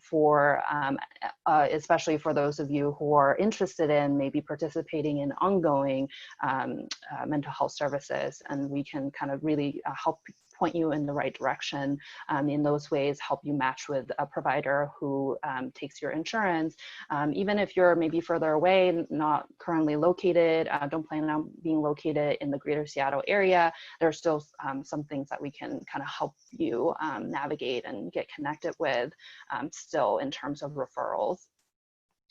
S5: for especially for those of you who are interested in maybe participating in ongoing mental health services, and we can kind of really help point you in the right direction in those ways, help you match with a provider who takes your insurance. Even if you're maybe further away, not currently located, don't plan on being located in the greater Seattle area, there are still some things that we can kind of help you navigate and get connected with still in terms of referrals.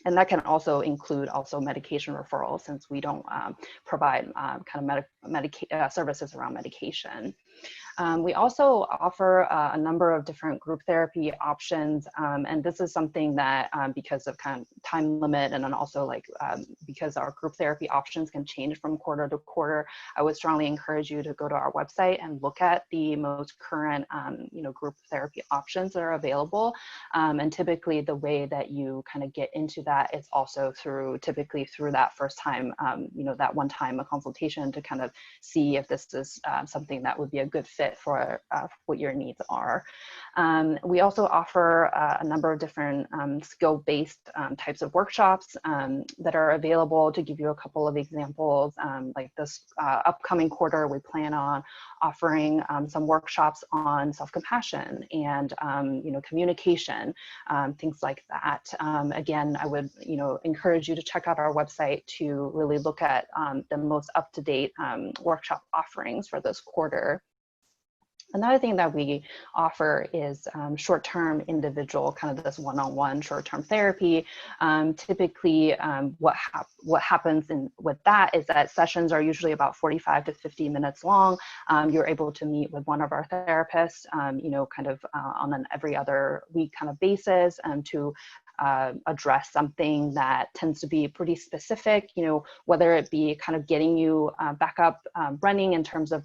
S5: And that can also include medication referrals, since we don't provide kind of services around medication. We also offer a number of different group therapy options, and this is something that because of kind of time limit, and then also because our group therapy options can change from quarter to quarter, I would strongly encourage you to go to our website and look at the most current group therapy options that are available. And typically the way that you kind of get into that is also typically through that first time, that one time a consultation to kind of see if this is something that would be a good fit for what your needs are. We also offer a number of different skill-based types of workshops that are available. To give you a couple of examples, like this upcoming quarter, we plan on offering some workshops on self-compassion and communication, things like that. Again, I would encourage you to check out our website to really look at the most up-to-date workshop offerings for this quarter. Another thing that we offer is short-term individual, kind of this one-on-one short-term therapy. Typically, what happens with that is that sessions are usually about 45 to 50 minutes long. You're able to meet with one of our therapists, kind of on an every other week kind of basis, to address something that tends to be pretty specific, whether it be kind of getting you back up running in terms of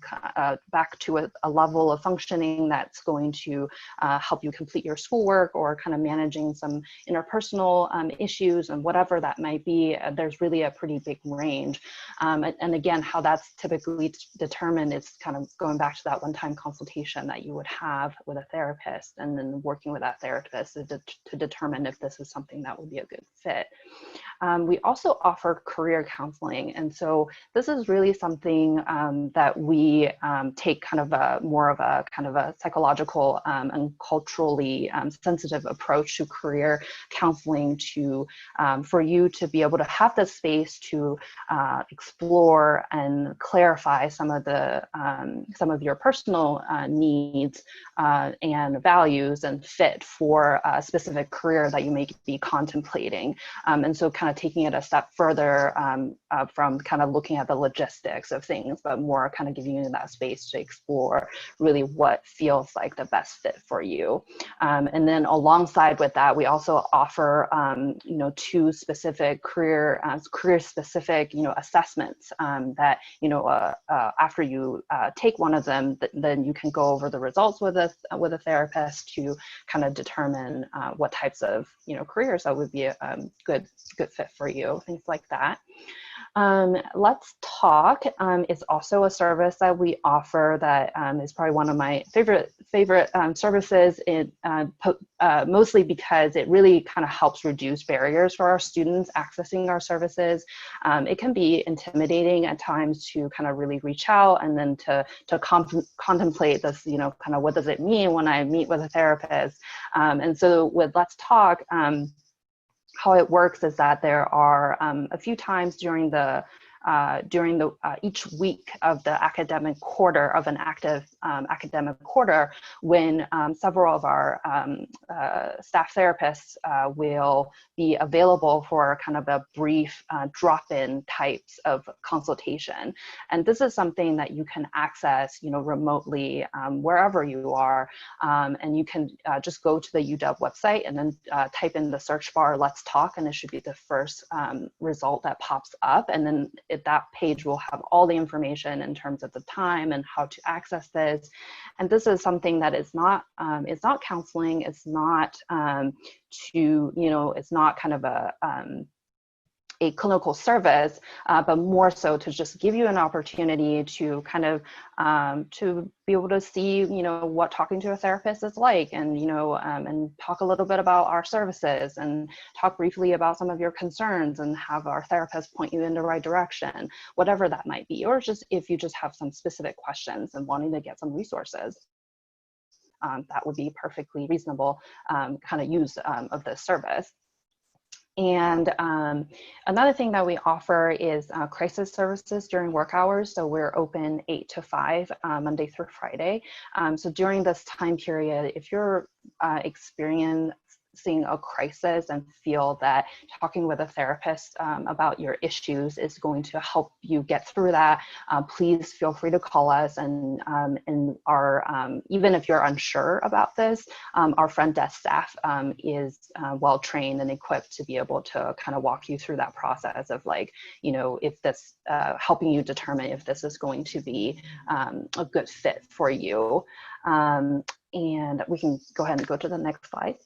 S5: back to a level of functioning that's going to help you complete your schoolwork, or kind of managing some interpersonal issues and whatever that might be. There's really a pretty big range. And again, how that's typically determined is kind of going back to that one-time consultation that you would have with a therapist, and then working with that therapist to determine if this is something that would be a good fit. We also offer career counseling. And so this is really something that we take kind of more of a kind of a psychological and culturally sensitive approach to career counseling, for you to be able to have the space to explore and clarify some of your personal needs and values and fit for a specific career that you may be contemplating. And so kind of taking it a step further from kind of looking at the logistics of things, but more kind of giving you that space to explore really what feels like the best fit for you. And then alongside with that, we also offer, two specific career specific, assessments that, after you take one of them, then you can go over the results with a therapist to kind of determine what types of, careers that would be a good fit for you, things like that. Let's Talk is also a service that we offer that is probably one of my favorite services, mostly because it really kind of helps reduce barriers for our students accessing our services. It can be intimidating at times to kind of really reach out and then to contemplate this, kind of what does it mean when I meet with a therapist. And so with Let's Talk, how it works is that there are a few times during the during the each week of the academic quarter, of an active academic quarter, when several of our staff therapists will be available for kind of a brief drop-in types of consultation. And this is something that you can access, remotely wherever you are. And you can just go to the UW website and then type in the search bar, "Let's Talk," and it should be the first result that pops up. And then that page will have all the information in terms of the time and how to access this. And this is something that is not, it's not counseling, it's not it's not kind of a clinical service, but more so to just give you an opportunity to kind of to be able to see, what talking to a therapist is like, and and talk a little bit about our services, and talk briefly about some of your concerns, and have our therapist point you in the right direction, whatever that might be. Or just if you just have some specific questions and wanting to get some resources, that would be perfectly reasonable kind of use of this service. And another thing that we offer is crisis services during work hours. So we're open 8 to 5, Monday through Friday. So during this time period, if you're experiencing a crisis and feel that talking with a therapist about your issues is going to help you get through that, please feel free to call us. And our even if you're unsure about this, our front desk staff is well trained and equipped to be able to kind of walk you through that process of, like, if this helping you determine if this is going to be a good fit for you. And we can go ahead and go to the next slide.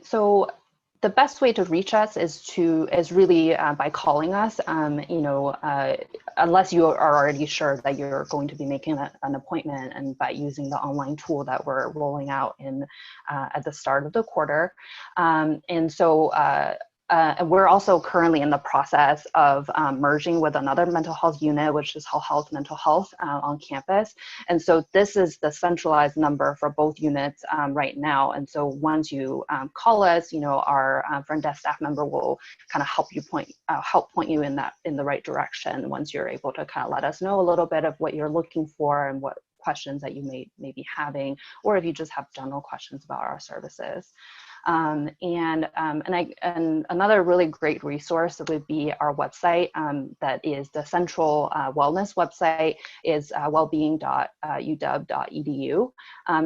S5: So the best way to reach us is really by calling us, unless you are already sure that you're going to be making an appointment, and by using the online tool that we're rolling out at the start of the quarter. And so and we're also currently in the process of merging with another mental health unit, which is health mental health on campus. And so this is the centralized number for both units right now. And so once you call us, our front desk staff member will kind of help point you in the right direction, once you're able to kind of let us know a little bit of what you're looking for and what questions that you may be having, or if you just have general questions about our services. And another really great resource would be our website. That is the central wellness website, is wellbeing.uw.edu.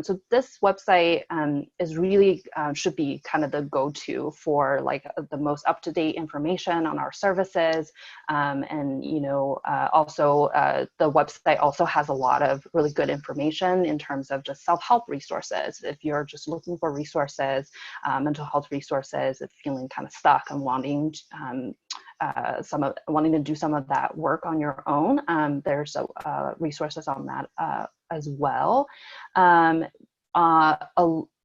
S5: So this website is really should be kind of the go-to for, like, the most up-to-date information on our services. And also the website also has a lot of really good information in terms of just self-help resources. If you're just looking for resources, mental health resources, if feeling kind of stuck and wanting to do some of that work on your own, there's resources on that as well.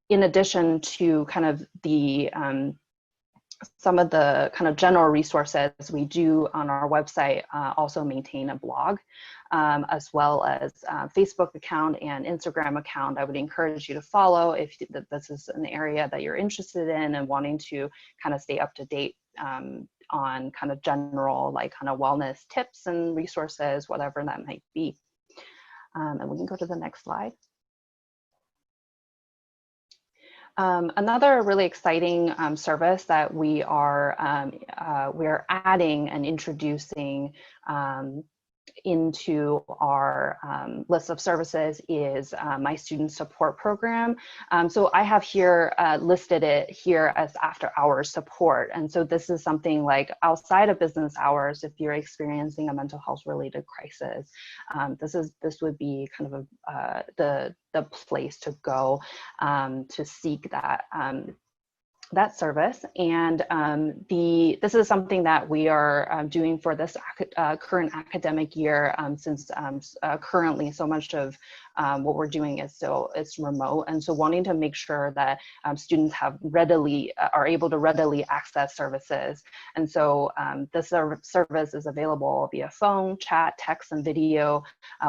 S5: In addition to kind of the some of the kind of general resources, we do on our website also maintain a blog, as well as Facebook account and Instagram account. I would encourage you to follow if this is an area that you're interested in and wanting to kind of stay up to date on kind of general, like, kind of wellness tips and resources, whatever that might be. And we can go to the next slide. Another really exciting service that we are adding and introducing into our list of services is my student support program. So I have here listed it here as after hours support. And so this is something like outside of business hours, if you're experiencing a mental health related crisis, this would be kind of the place to go to seek that service. And this is something that we are doing for this current academic year, since currently so much of what we're doing is still, it's remote. And so wanting to make sure that students have are able to readily access services. And so this service is available via phone, chat, text, and video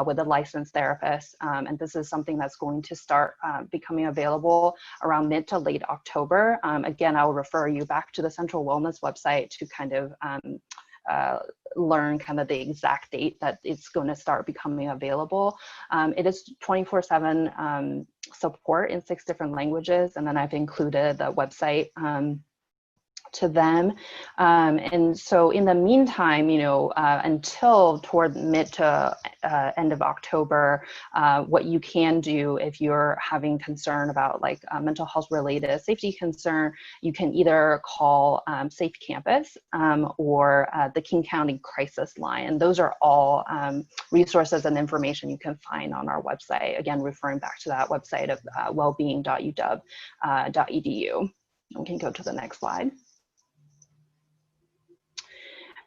S5: with a licensed therapist. And this is something that's going to start becoming available around mid to late October. Again, I will refer you back to the Central Wellness website to kind of learn kind of the exact date that it's going to start becoming available. It is 24/7 support in 6 different languages, and then I've included the website to them. And so in the meantime, until toward mid to end of October, what you can do if you're having concern about like mental health related safety concern, you can either call Safe Campus or the King County Crisis Line. And those are all resources and information you can find on our website. Again, referring back to that website of wellbeing.uw.edu. We can go to the next slide.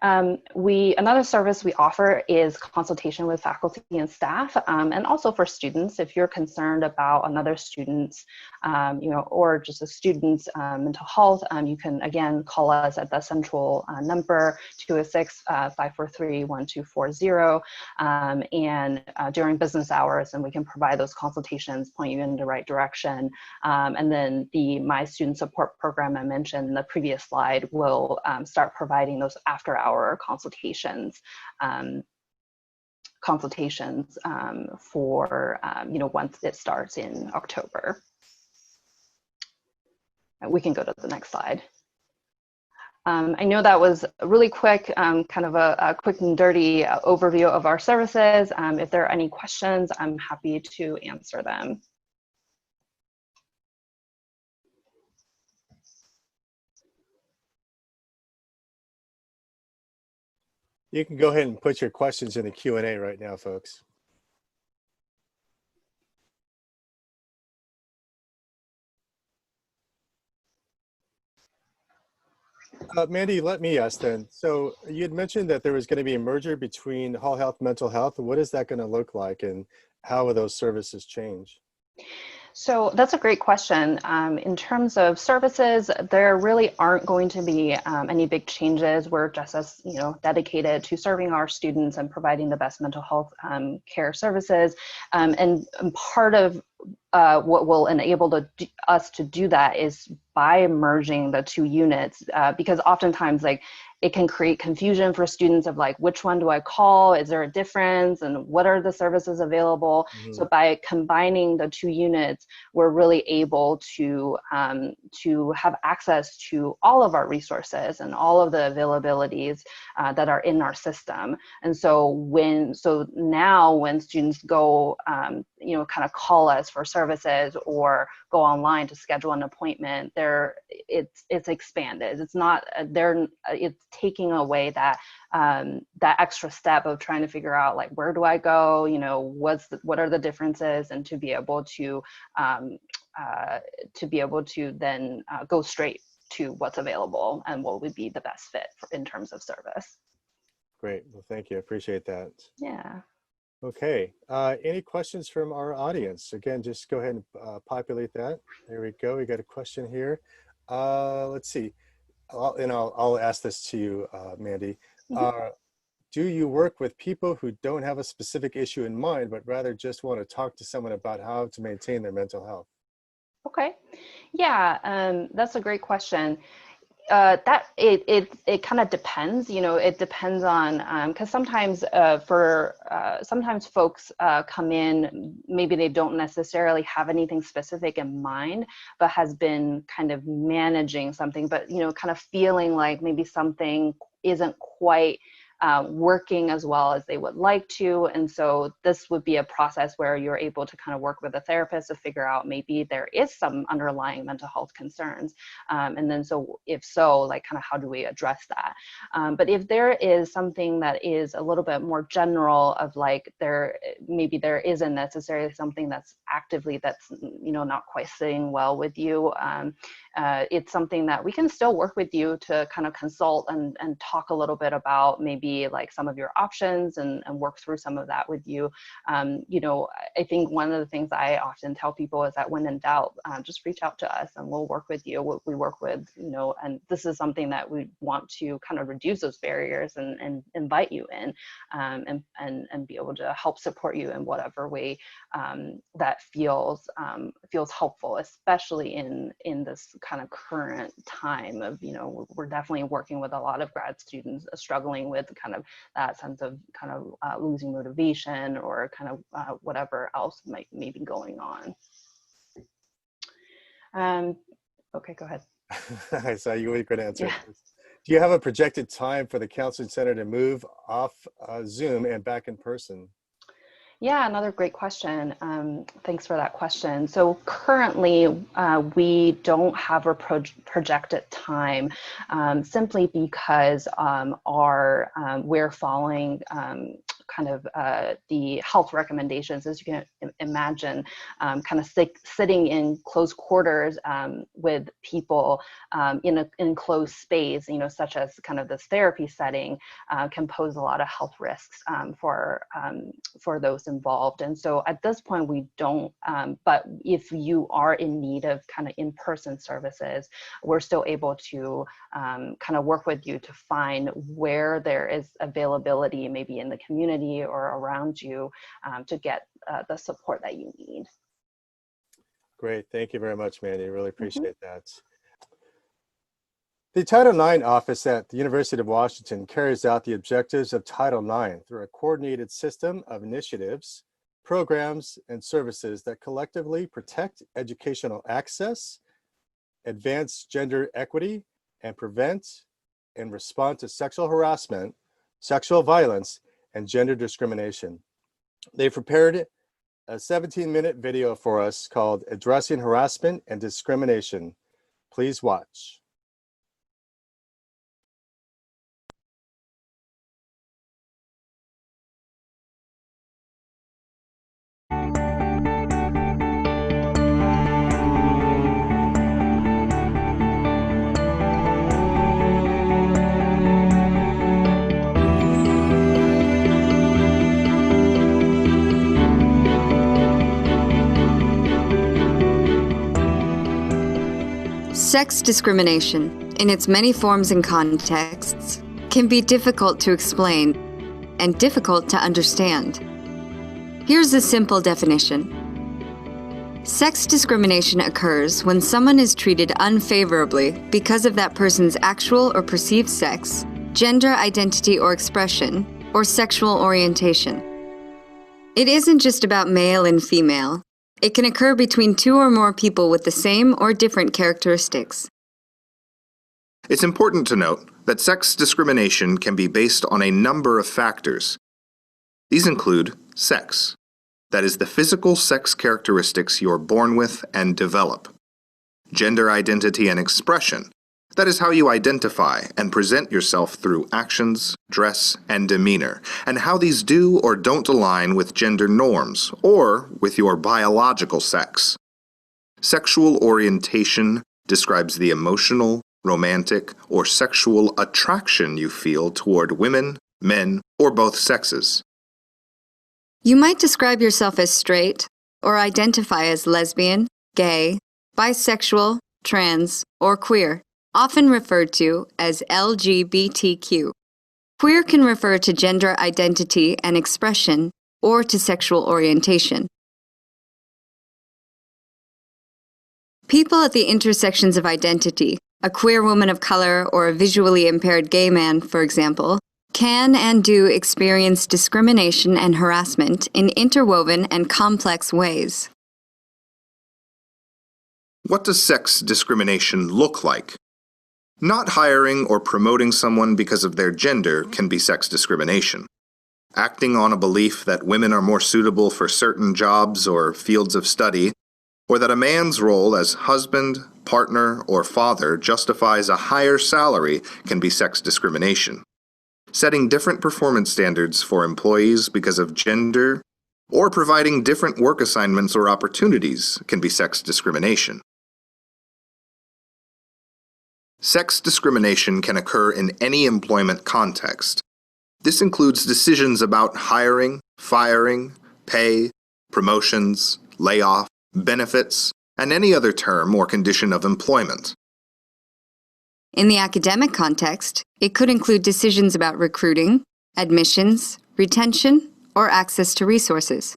S5: Another service we offer is consultation with faculty and staff, and also for students. If you're concerned about another student's, or just a student's mental health, you can again call us at the central number 206-543-1240, and during business hours, and we can provide those consultations, point you in the right direction. And then the My Student Support Program I mentioned in the previous slide will start providing those after-hour consultations for once it starts in October. We can go to the next slide. I know that was really quick, kind of a quick and dirty overview of our services. If there are any questions, I'm happy to answer them.
S1: You can go ahead and put your questions in the Q&A right now, folks. Mandy, let me ask then. So you had mentioned that there was going to be a merger between Hall Health, Mental Health. What is that going to look like, and how will those services change?
S5: So that's a great question. In terms of services, there really aren't going to be any big changes. We're just as dedicated to serving our students and providing the best mental health care services. And part of what will enable us to do that is by merging the 2 units, because oftentimes it can create confusion for students of like, which one do I call? Is there a difference? And what are the services available? Mm-hmm. So by combining the 2 units, we're really able to have access to all of our resources and all of the availabilities that are in our system. And so now when students go, kind of call us for services or go online to schedule an appointment, it's expanded. It's not it's taking away that that extra step of trying to figure out like, where do I go? What are the differences, and to be able to then go straight to what's available and what would be the best fit in terms of service.
S1: Great. Well, thank you. I appreciate that.
S5: Yeah.
S1: Okay. Any questions from our audience? Again, just go ahead and populate that. There we go. We got a question here. Let's see. I'll ask this to you, Mandy. Mm-hmm. Do you work with people who don't have a specific issue in mind, but rather just want to talk to someone about how to maintain their mental health?
S5: Okay. Yeah, that's a great question. That it kind of depends, it depends on, because sometimes sometimes folks come in, maybe they don't necessarily have anything specific in mind, but has been kind of managing something, but kind of feeling like maybe something isn't quite working as well as they would like to. And so this would be a process where you're able to kind of work with a therapist to figure out maybe there is some underlying mental health concerns. And then if so, like kind of how do we address that? But if there is something that is a little bit more general of like maybe there isn't necessarily something that's not quite sitting well with you, it's something that we can still work with you to kind of consult and talk a little bit about maybe see like some of your options and work through some of that with you. You know, I think one of the things I often tell people is that when in doubt, just reach out to us and we'll work with you. We work with, you know, and this is something that we want to kind of reduce those barriers and invite you in, and be able to help support you in whatever way that feels helpful, especially in this kind of current time of, you know, we're definitely working with a lot of grad students struggling with kind of that sense of kind of losing motivation or kind of whatever else may be going on. Okay, go ahead.
S1: I saw you were going to answer.
S5: Yeah.
S1: Do you have a projected time for the Counseling Center to move off Zoom and back in person?
S5: Yeah, another great question. Thanks for that question. So currently, we don't have a projected time, simply because we're following kind of the health recommendations, as you can imagine, kind of sitting in close quarters with people in an enclosed space, you know, such as kind of this therapy setting, can pose a lot of health risks for those involved. And so at this point we don't, but if you are in need of kind of in-person services, we're still able to kind of work with you to find where there is availability, maybe in the community or around you, to get the support that you need.
S1: Great, thank you very much, Mandy. I really appreciate that. The Title IX office at the University of Washington carries out the objectives of Title IX through a coordinated system of initiatives, programs, and services that collectively protect educational access, advance gender equity, and prevent and respond to sexual harassment, sexual violence, and gender discrimination. They've prepared a 17-minute video for us called Addressing Harassment and Discrimination. Please watch.
S6: Sex discrimination, in its many forms and contexts, can be difficult to explain and difficult to understand. Here's a simple definition. Sex discrimination occurs when someone is treated unfavorably because of that person's actual or perceived sex, gender identity or expression, or sexual orientation. It isn't just about male and female. It can occur between two or more people with the same or different characteristics.
S7: It's important to note that sex discrimination can be based on a number of factors. These include sex, that is the physical sex characteristics you're born with and develop; gender identity and expression, that is how you identify and present yourself through actions, dress, and demeanor, and how these do or don't align with gender norms or with your biological sex. Sexual orientation describes the emotional, romantic, or sexual attraction you feel toward women, men, or both sexes.
S6: You might describe yourself as straight or identify as lesbian, gay, bisexual, trans, or queer, often referred to as LGBTQ. Queer can refer to gender identity and expression or to sexual orientation. People at the intersections of identity, a queer woman of color or a visually impaired gay man, for example, can and do experience discrimination and harassment in interwoven and complex ways.
S7: What does sex discrimination look like? Not hiring or promoting someone because of their gender can be sex discrimination. Acting on a belief that women are more suitable for certain jobs or fields of study, or that a man's role as husband, partner, or father justifies a higher salary can be sex discrimination. Setting different performance standards for employees because of gender, or providing different work assignments or opportunities can be sex discrimination. Sex discrimination can occur in any employment context. This includes decisions about hiring, firing, pay, promotions, layoff, benefits, and any other term or condition of employment.
S6: In the academic context, it could include decisions about recruiting, admissions, retention, or access to resources.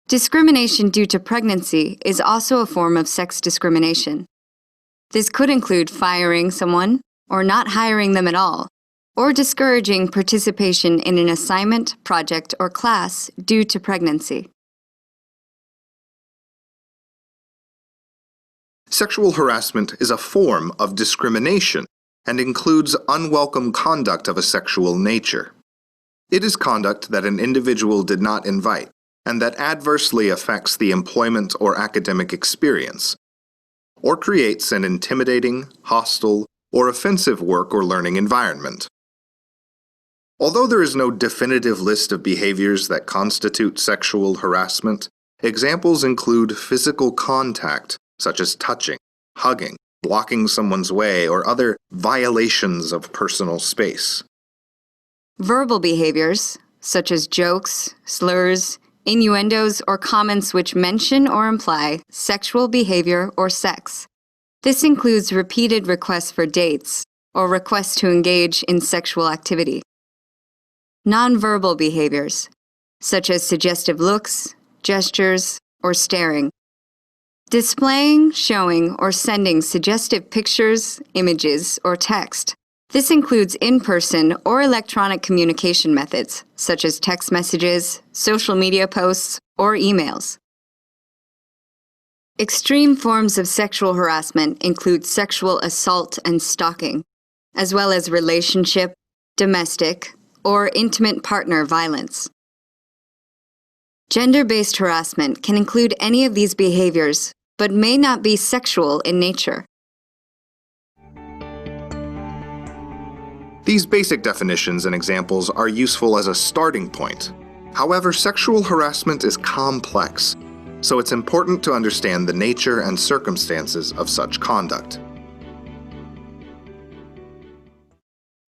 S6: Discrimination due to pregnancy is also a form of sex discrimination. This could include firing someone or not hiring them at all, or discouraging participation in an assignment, project, or class due to pregnancy.
S7: Sexual harassment is a form of discrimination and includes unwelcome conduct of a sexual nature. It is conduct that an individual did not invite and that adversely affects the employment or academic experience, or creates an intimidating, hostile, or offensive work or learning environment. Although there is no definitive list of behaviors that constitute sexual harassment, examples include physical contact, such as touching, hugging, blocking someone's way, or other violations of personal space.
S6: Verbal behaviors, such as jokes, slurs, innuendos, or comments which mention or imply sexual behavior or sex. This includes repeated requests for dates or requests to engage in sexual activity. Nonverbal behaviors, such as suggestive looks, gestures, or staring. Displaying, showing, or sending suggestive pictures, images, or text. This includes in-person or electronic communication methods, such as text messages, social media posts, or emails. Extreme forms of sexual harassment include sexual assault and stalking, as well as relationship, domestic, or intimate partner violence. Gender-based harassment can include any of these behaviors, but may not be sexual in nature.
S7: These basic definitions and examples are useful as a starting point. However, sexual harassment is complex, so it's important to understand the nature and circumstances of such conduct.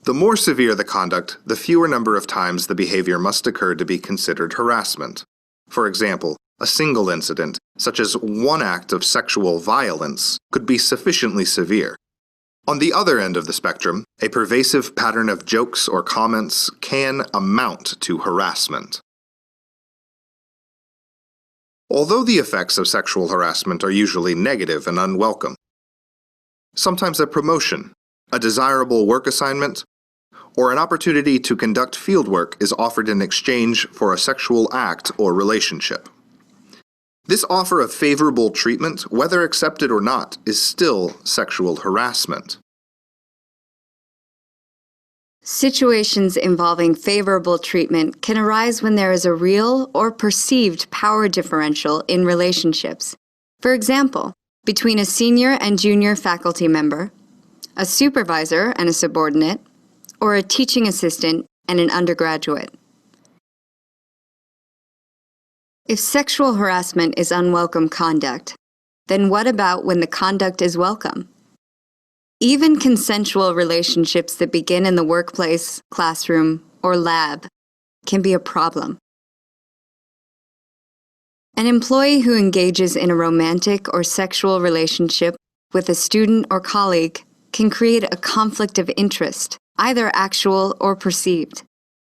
S7: The more severe the conduct, the fewer number of times the behavior must occur to be considered harassment. For example, a single incident, such as one act of sexual violence, could be sufficiently severe. On the other end of the spectrum, a pervasive pattern of jokes or comments can amount to harassment. Although the effects of sexual harassment are usually negative and unwelcome, sometimes a promotion, a desirable work assignment, or an opportunity to conduct fieldwork is offered in exchange for a sexual act or relationship. This offer of favorable treatment, whether accepted or not, is still sexual harassment.
S6: Situations involving favorable treatment can arise when there is a real or perceived power differential in relationships. For example, between a senior and junior faculty member, a supervisor and a subordinate, or a teaching assistant and an undergraduate. If sexual harassment is unwelcome conduct, then what about when the conduct is welcome? Even consensual relationships that begin in the workplace, classroom, or lab can be a problem. An employee who engages in a romantic or sexual relationship with a student or colleague can create a conflict of interest, either actual or perceived.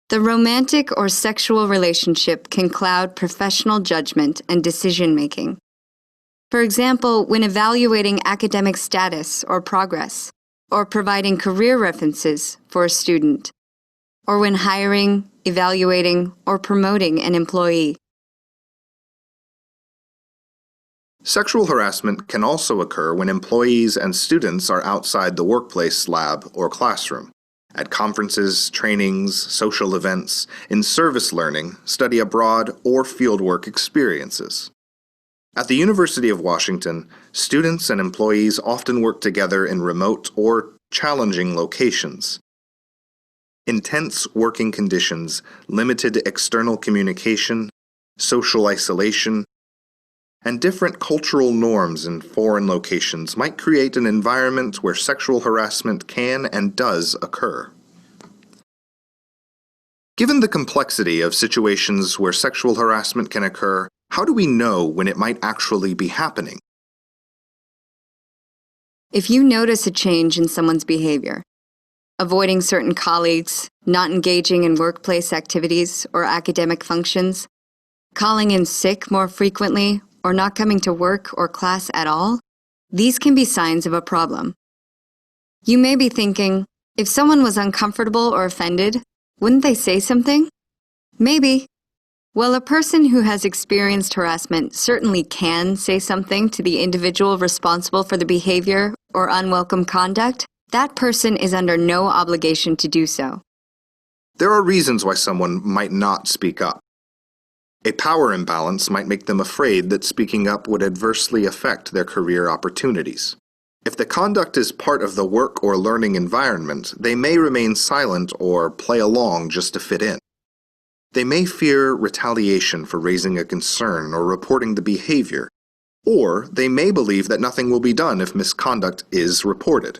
S6: The romantic or sexual relationship can cloud professional judgment and decision-making. For example, when evaluating academic status or progress, or providing career references for a student, or when hiring, evaluating, or promoting an employee.
S7: Sexual harassment can also occur when employees and students are outside the workplace, lab, or classroom, at conferences, trainings, social events, in service learning, study abroad, or fieldwork experiences. At the University of Washington, students and employees often work together in remote or challenging locations. Intense working conditions, limited external communication, social isolation, and different cultural norms in foreign locations might create an environment where sexual harassment can and does occur. Given the complexity of situations where sexual harassment can occur, how do we know when it might actually be happening?
S6: If you notice a change in someone's behavior, avoiding certain colleagues, not engaging in workplace activities or academic functions, calling in sick more frequently, or not coming to work or class at all, these can be signs of a problem. You may be thinking, if someone was uncomfortable or offended, wouldn't they say something? Maybe. Well, a person who has experienced harassment certainly can say something to the individual responsible for the behavior or unwelcome conduct. That person is under no obligation to do so.
S7: There are reasons why someone might not speak up. A power imbalance might make them afraid that speaking up would adversely affect their career opportunities. If the conduct is part of the work or learning environment, they may remain silent or play along just to fit in. They may fear retaliation for raising a concern or reporting the behavior, or they may believe that nothing will be done if misconduct is reported.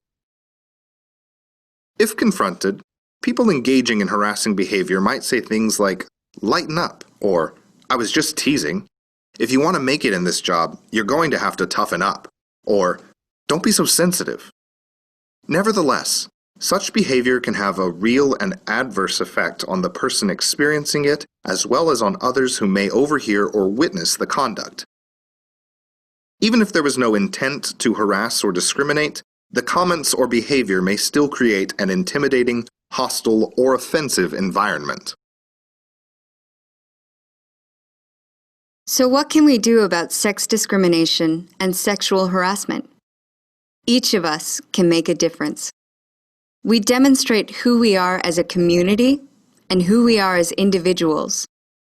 S7: If confronted, people engaging in harassing behavior might say things like, "Lighten up," or "I was just teasing. If you want to make it in this job, you're going to have to toughen up," or "Don't be so sensitive." Nevertheless, such behavior can have a real and adverse effect on the person experiencing it, as well as on others who may overhear or witness the conduct. Even if there was no intent to harass or discriminate, the comments or behavior may still create an intimidating, hostile, or offensive environment.
S6: So what can we do about sex discrimination and sexual harassment? Each of us can make a difference. We demonstrate who we are as a community and who we are as individuals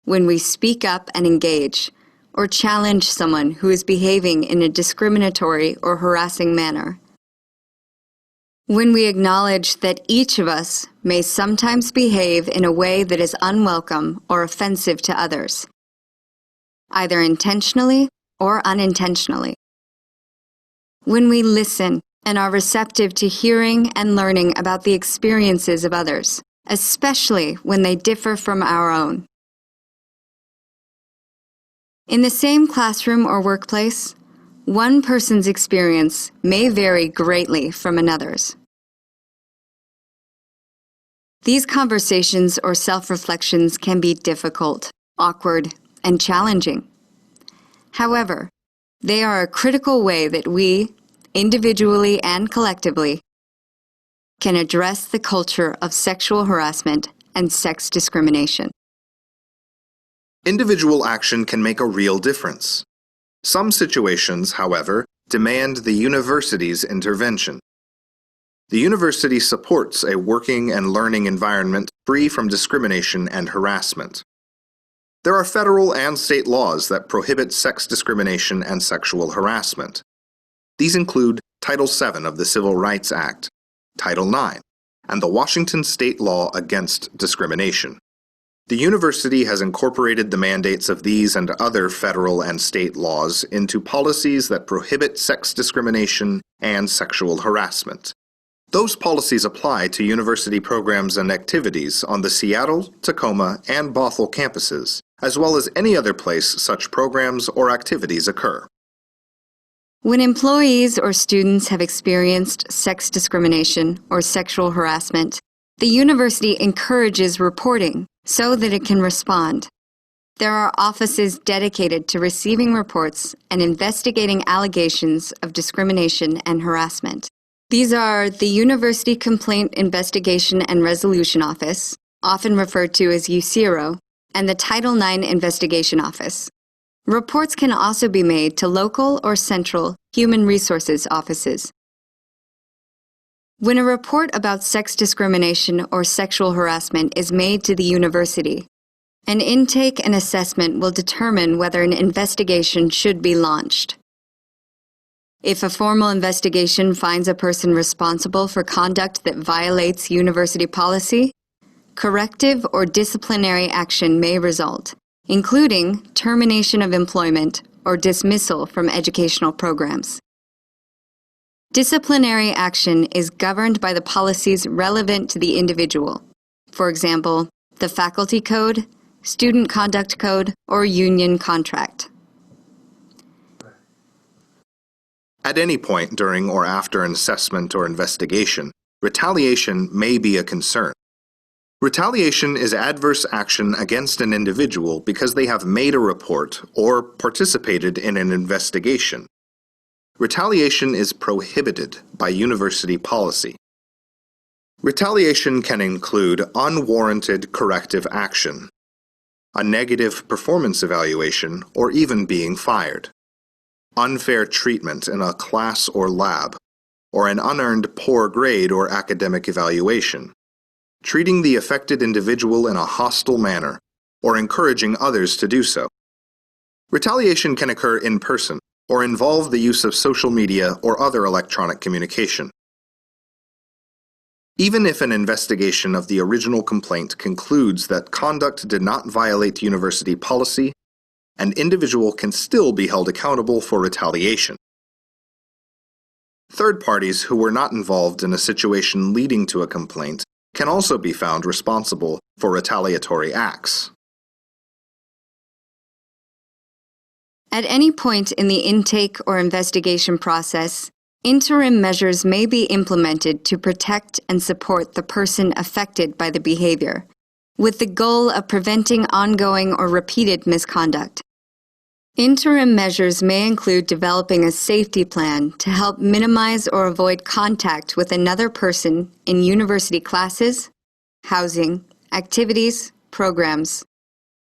S6: when we speak up and engage or challenge someone who is behaving in a discriminatory or harassing manner. When we acknowledge that each of us may sometimes behave in a way that is unwelcome or offensive to others, either intentionally or unintentionally. When we listen and are receptive to hearing and learning about the experiences of others, especially when they differ from our own. In the same classroom or workplace, one person's experience may vary greatly from another's. These conversations or self-reflections can be difficult, awkward, and challenging. However, they are a critical way that we, individually and collectively, can address the culture of sexual harassment and sex discrimination.
S7: Individual action can make a real difference. Some situations, however, demand the university's intervention. The university supports a working and learning environment free from discrimination and harassment. There are federal and state laws that prohibit sex discrimination and sexual harassment. These include Title VII of the Civil Rights Act, Title IX, and the Washington State Law Against Discrimination. The university has incorporated the mandates of these and other federal and state laws into policies that prohibit sex discrimination and sexual harassment. Those policies apply to university programs and activities on the Seattle, Tacoma, and Bothell campuses, as well as any other place such programs or activities occur.
S6: When employees or students have experienced sex discrimination or sexual harassment, the university encourages reporting so that it can respond. There are offices dedicated to receiving reports and investigating allegations of discrimination and harassment. These are the University Complaint Investigation and Resolution Office, often referred to as UCERO, and the Title IX Investigation Office. Reports can also be made to local or central human resources offices. When a report about sex discrimination or sexual harassment is made to the university, an intake and assessment will determine whether an investigation should be launched. If a formal investigation finds a person responsible for conduct that violates university policy, corrective or disciplinary action may result, including termination of employment or dismissal from educational programs. Disciplinary action is governed by the policies relevant to the individual. For example, the faculty code, student conduct code, or union contract.
S7: At any point during or after an assessment or investigation, retaliation may be a concern. Retaliation is adverse action against an individual because they have made a report or participated in an investigation. Retaliation is prohibited by university policy. Retaliation can include unwarranted corrective action, a negative performance evaluation, or even being fired, unfair treatment in a class or lab, or an unearned poor grade or academic evaluation, treating the affected individual in a hostile manner, or encouraging others to do so. Retaliation can occur in person, or involve the use of social media or other electronic communication. Even if an investigation of the original complaint concludes that conduct did not violate university policy, an individual can still be held accountable for retaliation. Third parties who were not involved in a situation leading to a complaint can also be found responsible for retaliatory acts.
S6: At any point in the intake or investigation process, interim measures may be implemented to protect and support the person affected by the behavior, with the goal of preventing ongoing or repeated misconduct. Interim measures may include developing a safety plan to help minimize or avoid contact with another person in university classes, housing, activities, programs,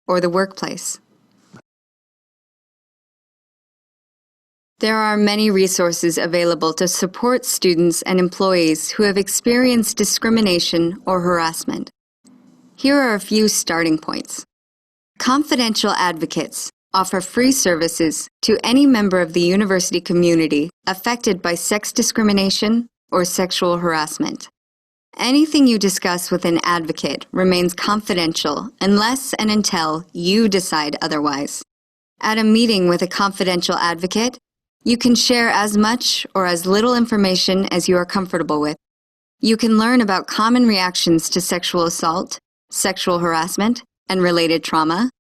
S6: or the workplace. There are many resources available to support students and employees who have experienced discrimination or harassment. Here are a few starting points. Confidential advocates offer free services to any member of the university community affected by sex discrimination or sexual harassment. Anything you discuss with an advocate remains confidential unless and until you decide otherwise. At a meeting with a confidential advocate, you can share as much or as little information as you are comfortable with. You can learn about common reactions to sexual assault, sexual harassment, and related trauma.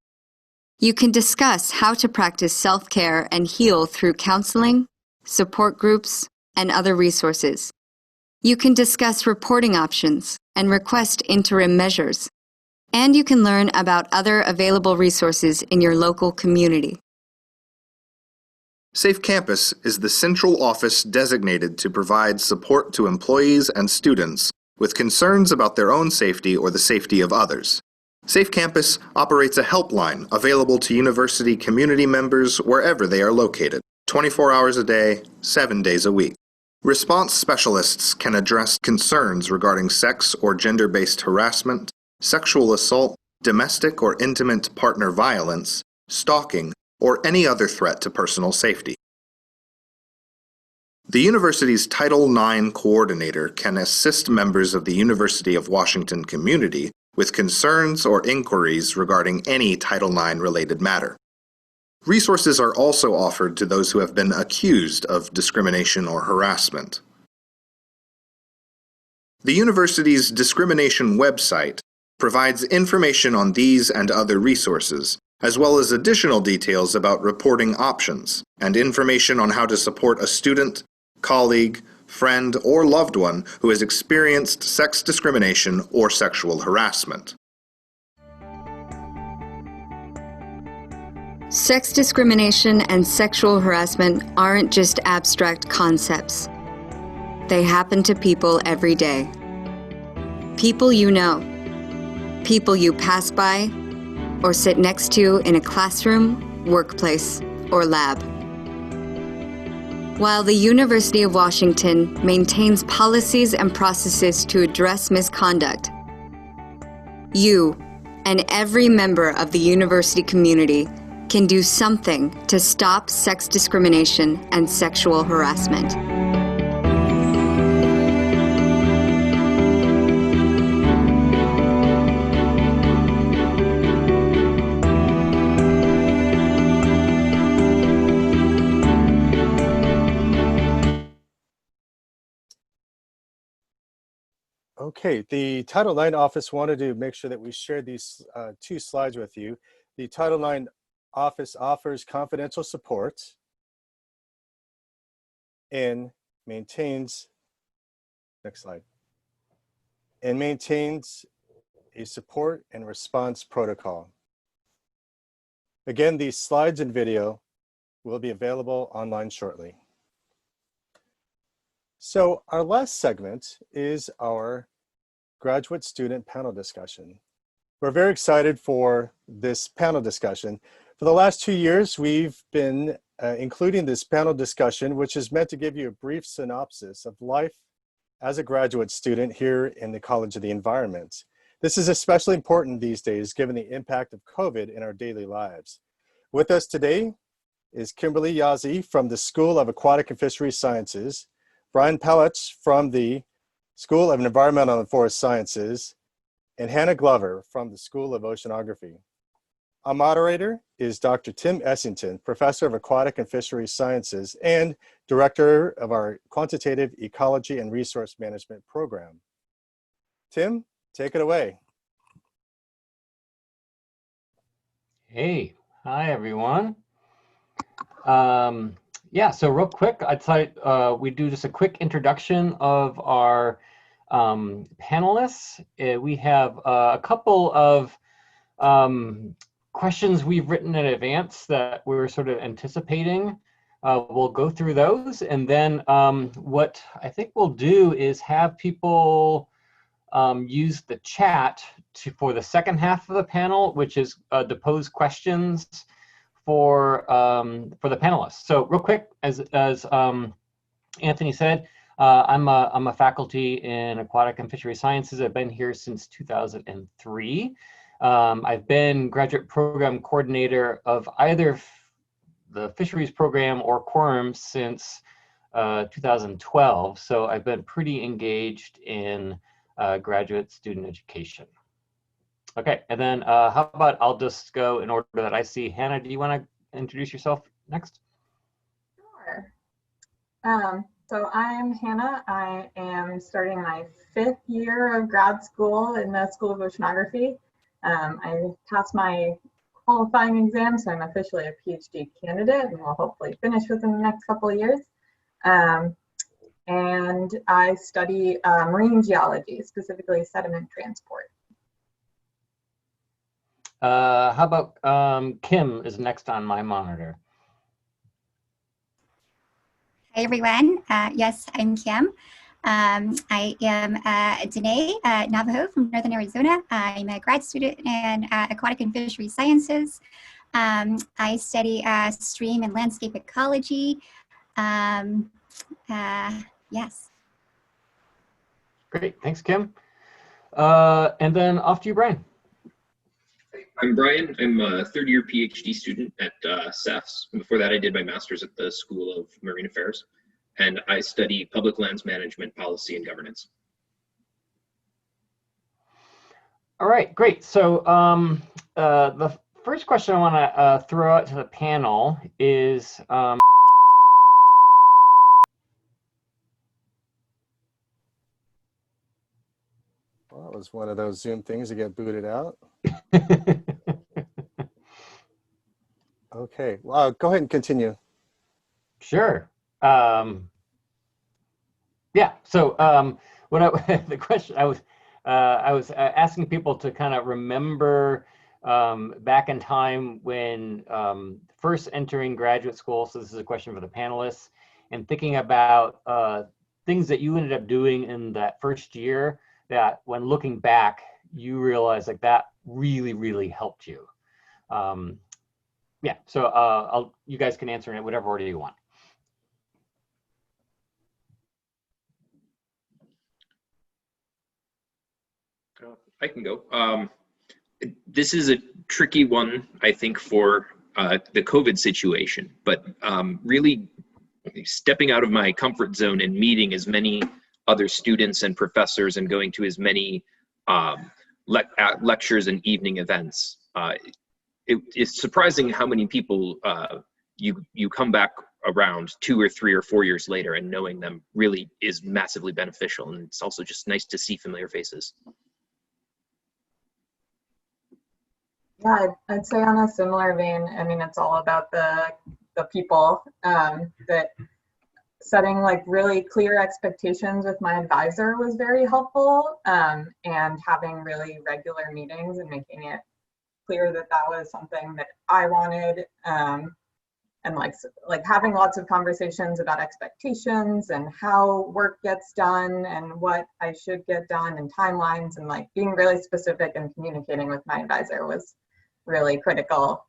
S6: You can discuss how to practice self-care and heal through counseling, support groups, and other resources. You can discuss reporting options and request interim measures. And you can learn about other available resources in your local community.
S7: Safe Campus is the central office designated to provide support to employees and students with concerns about their own safety or the safety of others. Safe Campus operates a helpline available to university community members wherever they are located, 24 hours a day, 7 days a week. Response specialists can address concerns regarding sex or gender-based harassment, sexual assault, domestic or intimate partner violence, stalking, or any other threat to personal safety. The university's Title IX coordinator can assist members of the University of Washington community with concerns or inquiries regarding any Title IX related matter. Resources are also offered to those who have been accused of discrimination or harassment. The university's discrimination website provides information on these and other resources, as well as additional details about reporting options and information on how to support a student, colleague, friend, or loved one who has experienced sex discrimination or sexual harassment.
S6: Sex discrimination and sexual harassment aren't just abstract concepts. They happen to people every day. People you know, people you pass by, or sit next to in a classroom, workplace, or lab. While the University of Washington maintains policies and processes to address misconduct, you and every member of the university community can do something to stop sex discrimination and sexual harassment.
S1: Okay, the Title IX office wanted to make sure that we shared these 2 slides with you. The Title IX office offers confidential support and maintains, next slide, and maintains a support and response protocol. Again, these slides and video will be available online shortly. So our last segment is our graduate student panel discussion. We're very excited for this panel discussion. For the last 2 years, we've been including this panel discussion, which is meant to give you a brief synopsis of life as a graduate student here in the College of the Environment. This is especially important these days, given the impact of COVID in our daily lives. With us today is Kimberly Yazzie from the School of Aquatic and Fisheries Sciences, Brian Pellich from the School of Environmental and Forest Sciences, and Hannah Glover from the School of Oceanography. Our moderator is Dr. Tim Essington, Professor of Aquatic and Fisheries Sciences and Director of our Quantitative Ecology and Resource Management Program. Tim, take it away.
S8: Hey, hi everyone. Yeah, so real quick, I'd thought we'd do just a quick introduction of our panelists. We have a couple of questions we've written in advance that we're sort of anticipating. We'll go through those, and then what I think we'll do is have people use the chat for the second half of the panel, which is to pose questions for the panelists. So real quick, as Anthony said, I'm a faculty in aquatic and fishery sciences. I've been here since 2003. I've been graduate program coordinator of either the fisheries program or quorum since 2012. So I've been pretty engaged in graduate student education. Okay, and then how about I'll just go in order that I see. Hannah, do you want to introduce yourself next?
S9: Sure. So I'm Hannah. I am starting my 5th year of grad school in the School of Oceanography. I passed my qualifying exam, so I'm officially a PhD candidate and will hopefully finish within the next couple of years. And I study marine geology, specifically sediment transport.
S8: How about Kim is next on my monitor.
S10: Hi everyone. Yes, I'm Kim. I am Danae Navajo from Northern Arizona. I'm a grad student in aquatic and fishery sciences. I study stream and landscape ecology. Yes.
S8: Great, thanks, Kim. And then off to you, Brian.
S11: I'm Brian. I'm a 3rd-year PhD student at CEFS. Before that, I did my master's at the School of Marine Affairs, and I study public lands management, policy, and governance.
S8: All right, great. So the first question I want to throw out to the panel is,
S1: Well, that was one of those Zoom things that get booted out. Okay, well, go ahead and continue.
S8: Sure. Yeah. So the question I was asking people to kind of remember back in time when first entering graduate school. So this is a question for the panelists, and thinking about things that you ended up doing in that first year that, when looking back, you realize like that really helped you. Yeah. So you guys can answer in whatever order you want.
S11: I can go. This is a tricky one, I think, for the COVID situation, but really stepping out of my comfort zone and meeting as many other students and professors and going to as many lectures and evening events. It's surprising how many people you come back around 2 or 3 or 4 years later, and knowing them really is massively beneficial. And it's also just nice to see familiar faces.
S9: Yeah, I'd say on a similar vein, I mean, it's all about the people, that setting like really clear expectations with my advisor was very helpful, and having really regular meetings and making it clear that that was something that I wanted, and like having lots of conversations about expectations and how work gets done and what I should get done and timelines, and like being really specific and communicating with my advisor was really critical,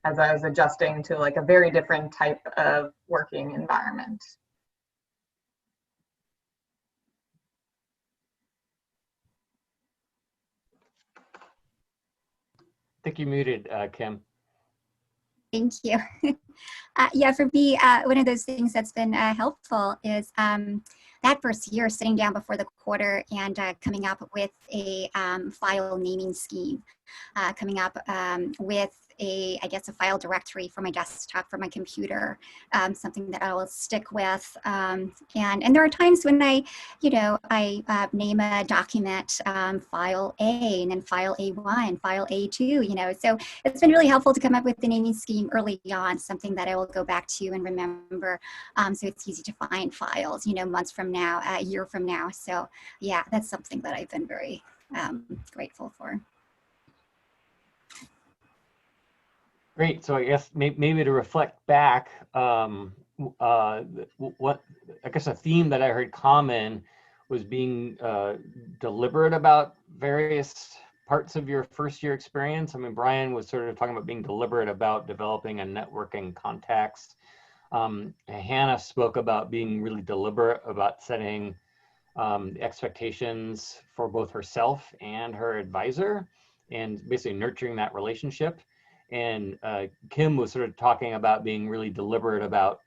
S9: as I was adjusting to like a very different type of working environment.
S8: I think you muted, Kim.
S10: Thank you. Yeah, for me, one of those things that's been helpful is that first year sitting down before the quarter and coming up with a file naming scheme, coming up with a file directory for my desktop, for my computer, something that I will stick with. And there are times when I name a document file A, and then file A1, file A2, so it's been really helpful to come up with the naming scheme early on, something that I will go back to and remember. So it's easy to find files, months from now, a year from now. So yeah, that's something that I've been very grateful for.
S8: Great. So I guess maybe to reflect back, what I guess a theme that I heard common was being deliberate about various parts of your first year experience. I mean, Brian was sort of talking about being deliberate about developing a networking context. Hannah spoke about being really deliberate about setting expectations for both herself and her advisor, and basically nurturing that relationship. And Kim was sort of talking about being really deliberate about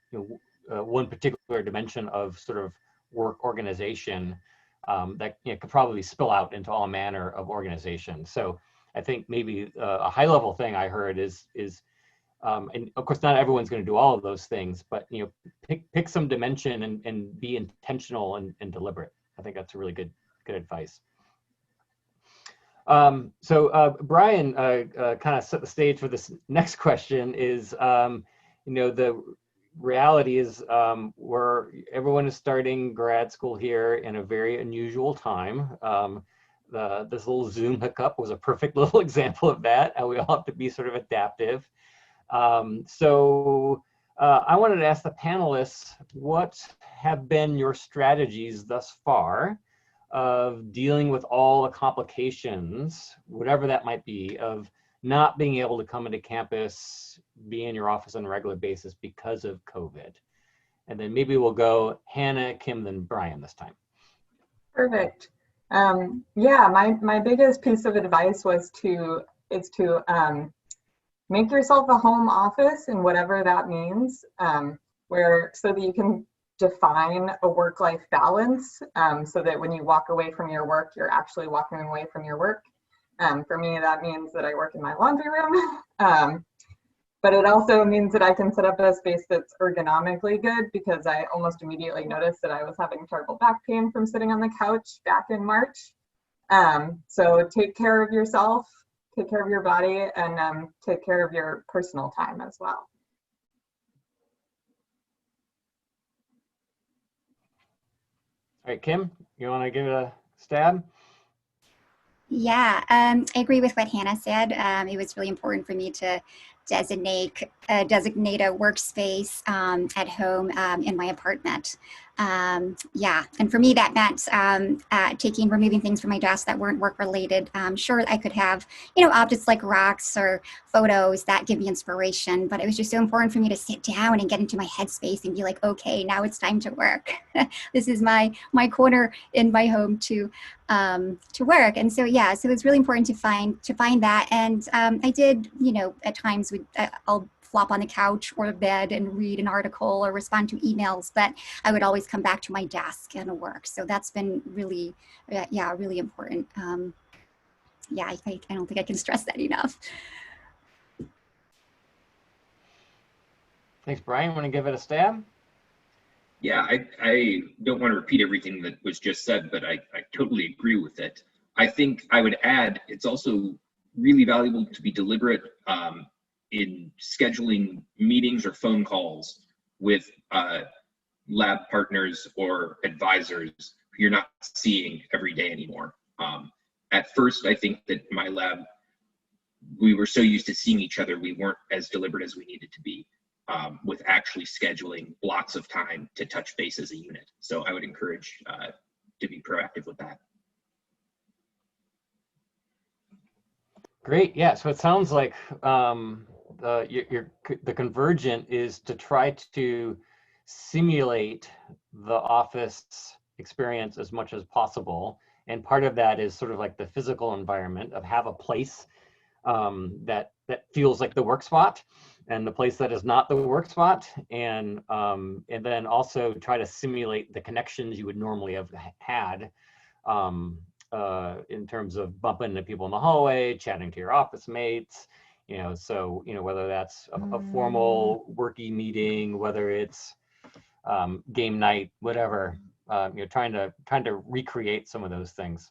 S8: one particular dimension of sort of work organization that could probably spill out into all manner of organizations. So I think maybe a high level thing I heard is and of course not everyone's going to do all of those things, but pick some dimension and be intentional and deliberate. I think that's a really good advice. So Brian kind of set the stage for this next question is, the reality is everyone is starting grad school here in a very unusual time. This little Zoom hookup was a perfect little example of that. We all have to be sort of adaptive. So I wanted to ask the panelists, what have been your strategies thus far of dealing with all the complications, whatever that might be, of not being able to come into campus, be in your office on a regular basis because of COVID? And then maybe we'll go Hannah, Kim, then Brian this time.
S9: Perfect. Yeah, my biggest piece of advice was to make yourself a home office, and whatever that means, so that you can define a work-life balance, so that when you walk away from your work, you're actually walking away from your work. For me, that means that I work in my laundry room, but it also means that I can set up a space that's ergonomically good, because I almost immediately noticed that I was having terrible back pain from sitting on the couch back in March. So take care of yourself, take care of your body, and take care of your personal time as well.
S8: All right, Kim, you want to give it a stab?
S10: Yeah, I agree with what Hannah said. It was really important for me to designate a workspace at home in my apartment. Yeah, and for me that meant removing things from my desk that weren't work related. Sure, I could have objects like rocks or photos that give me inspiration, but it was just so important for me to sit down and get into my headspace and be like, okay, now it's time to work. This is my corner in my home to work. And so yeah, so it's really important to find that. And I did, at times I'll flop on the couch or bed and read an article or respond to emails, but I would always come back to my desk and work. So that's been really, really important. Yeah, I don't think I can stress that enough.
S8: Thanks, Brian. Want to give it a stab?
S11: Yeah, I don't want to repeat everything that was just said, but I totally agree with it. I think I would add, it's also really valuable to be deliberate in scheduling meetings or phone calls with lab partners or advisors who you're not seeing every day anymore. At first, I think that my lab, we were so used to seeing each other, we weren't as deliberate as we needed to be with actually scheduling blocks of time to touch base as a unit. So I would encourage to be proactive with that.
S8: Great. Yeah. So it sounds like the convergent is to try to simulate the office experience as much as possible. And part of that is sort of like the physical environment of have a place that feels like the work spot, and the place that is not the work spot, and then also try to simulate the connections you would normally have had in terms of bumping into people in the hallway, chatting to your office mates, so whether that's a formal worky meeting, whether it's game night, whatever, trying to recreate some of those things.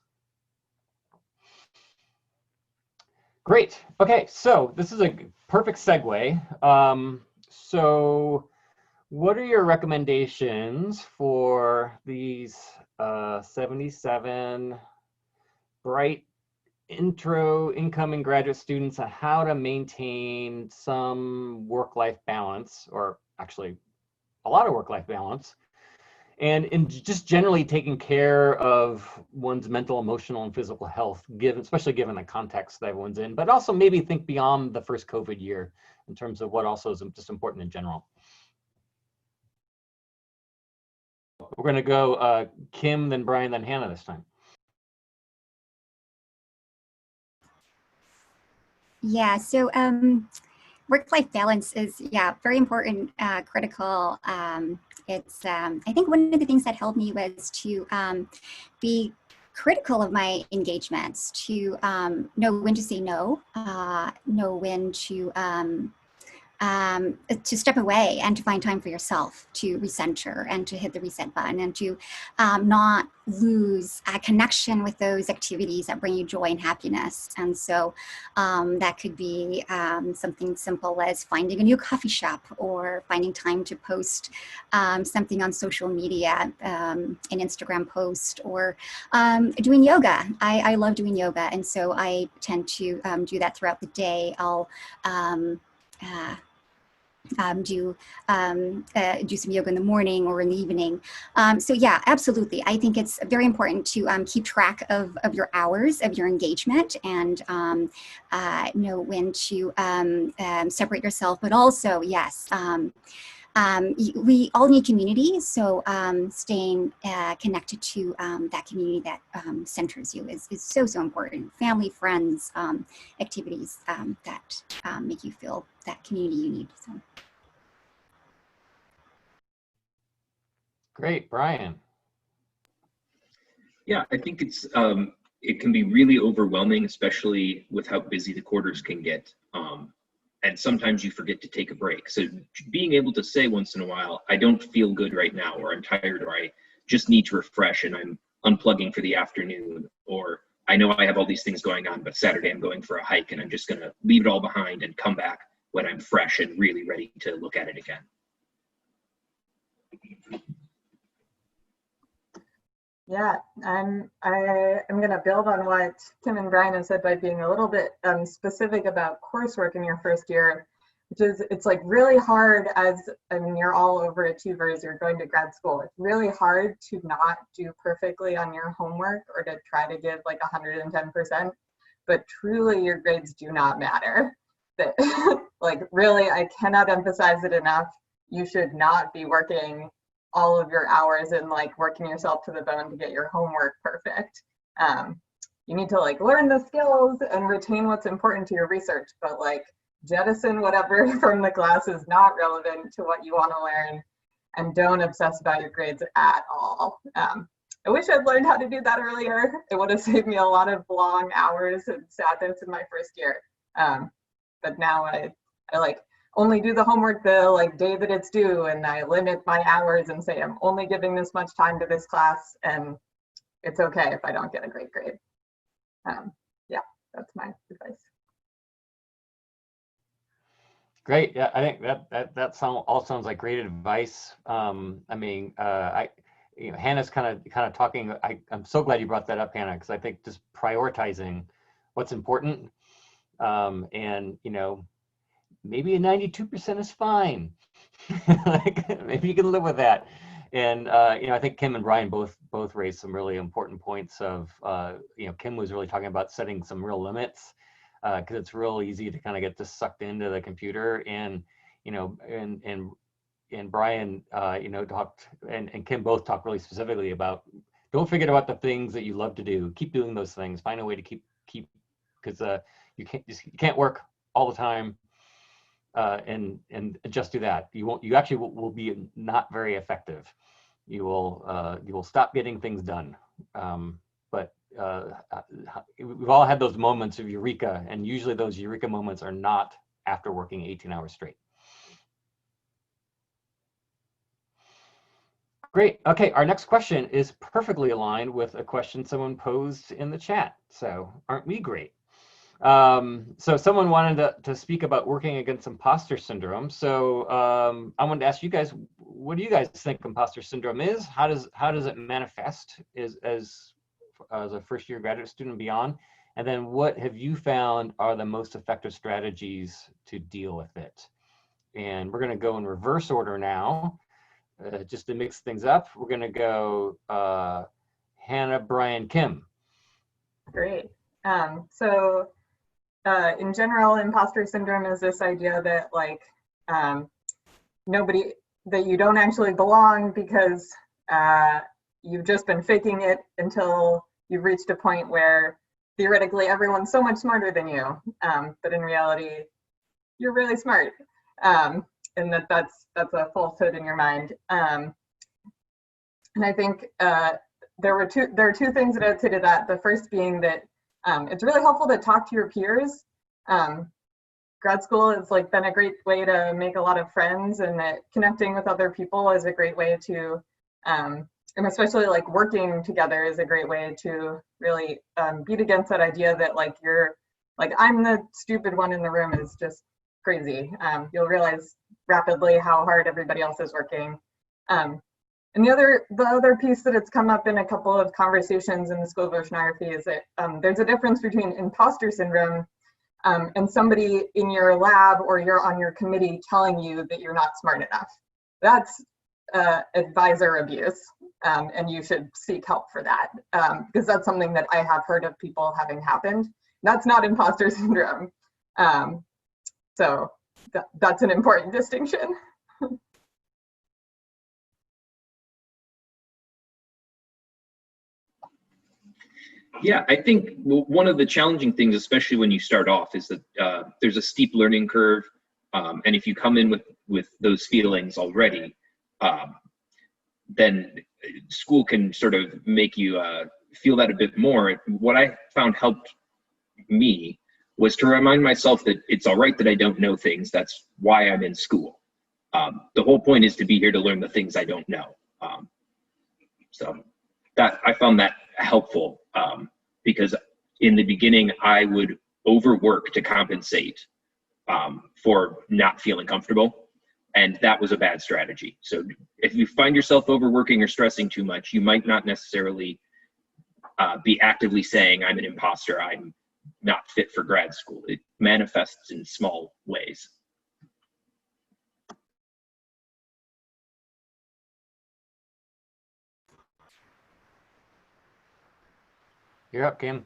S8: Great. Okay, so this is a perfect segue. So what are your recommendations for these 77 bright incoming graduate students on how to maintain some work-life balance, or actually a lot of work-life balance, and in just generally taking care of one's mental, emotional, and physical health, especially given the context that everyone's in, but also maybe think beyond the first COVID year in terms of what also is just important in general. We're going to go Kim, then Brian, then Hannah this time.
S10: Yeah, so work-life balance is, very important, critical. It's, I think one of the things that helped me was to be critical of my engagements, to know when to say no, know when to step away and to find time for yourself, to recenter and to hit the reset button, and to not lose a connection with those activities that bring you joy and happiness. And so that could be something simple as finding a new coffee shop, or finding time to post something on social media, an Instagram post, or doing yoga. I love doing yoga, and so I tend to do that throughout the day. I'll do some yoga in the morning or in the evening. So yeah, absolutely. I think it's very important to keep track of your hours of your engagement, and know when to separate yourself, but also, yes, we all need community, so staying connected to that community that centers you is so important. Family, friends, activities that make you feel that community you need. So.
S8: Great, Brian.
S11: Yeah, I think it's it can be really overwhelming, especially with how busy the quarters can get. And sometimes you forget to take a break. So being able to say once in a while, I don't feel good right now, or I'm tired, or I just need to refresh and I'm unplugging for the afternoon, or I know I have all these things going on, but Saturday I'm going for a hike and I'm just gonna leave it all behind and come back when I'm fresh and really ready to look at it again.
S9: Yeah, I'm going to build on what Tim and Brian have said by being a little bit specific about coursework in your first year, which is, it's like really hard you're all overachievers, you're going to grad school. It's really hard to not do perfectly on your homework or to try to give like 110%, but truly your grades do not matter. That like really, I cannot emphasize it enough. You should not be working all of your hours and like working yourself to the bone to get your homework perfect. You need to like learn the skills and retain what's important to your research, but like jettison whatever from the class is not relevant to what you want to learn, and don't obsess about your grades at all. I wish I'd learned how to do that earlier. It would have saved me a lot of long hours and sadness in my first year. But now I like only do the homework the like day that it's due, and I limit my hours and say I'm only giving this much time to this class, and it's okay if I don't get a great grade. Yeah, that's my advice.
S8: Great. Yeah, I think that all sounds like great advice. I mean, Hannah's kind of talking. I'm so glad you brought that up, Hannah, because I think just prioritizing what's important, and maybe a 92% is fine. Like, maybe you can live with that. And I think Kim and Brian both raised some really important points of Kim was really talking about setting some real limits, because it's real easy to kind of get just sucked into the computer, and Brian talked, and Kim both talked really specifically about, don't forget about the things that you love to do. Keep doing those things. Find a way to keep because you can't work all the time, and just do that. You actually will be not very effective. You will stop getting things done. But we've all had those moments of eureka, and usually those eureka moments are not after working 18 hours straight. Great. Okay, our next question is perfectly aligned with a question someone posed in the chat. So aren't we great? So someone wanted to speak about working against imposter syndrome. So I wanted to ask you guys, what do you guys think imposter syndrome is? How does it manifest as a first-year graduate student and beyond? And then what have you found are the most effective strategies to deal with it? And we're going to go in reverse order now, just to mix things up. We're going to go Hannah, Brian, Kim.
S9: Great. So in general, imposter syndrome is this idea that like that you don't actually belong because you've just been faking it until you've reached a point where theoretically everyone's so much smarter than you, but in reality you're really smart, and that's a falsehood in your mind. And I think there are two things that I would say to that. The first being that it's really helpful to talk to your peers. Grad school has like been a great way to make a lot of friends, and that connecting with other people is a great way to, and especially like working together is a great way to really beat against that idea that like you're like, I'm the stupid one in the room is just crazy. You'll realize rapidly how hard everybody else is working. And the other piece that it's come up in a couple of conversations in the School of Oceanography is that there's a difference between imposter syndrome and somebody in your lab or you're on your committee telling you that you're not smart enough. That's advisor abuse, and you should seek help for that, because that's something that I have heard of people having happened. That's not imposter syndrome. So that's an important distinction.
S11: Yeah, I think one of the challenging things, especially when you start off, is that there's a steep learning curve, and if you come in with those feelings already, then school can sort of make you feel that a bit more. What I found helped me was to remind myself that it's all right that I don't know things. That's why I'm in school. The whole point is to be here to learn the things I don't know. So that I found that helpful, because in the beginning I would overwork to compensate for not feeling comfortable, and that was a bad strategy. So if you find yourself overworking or stressing too much, you might not necessarily be actively saying I'm an imposter, I'm not fit for grad school. It manifests in small ways.
S8: You're up, Kim.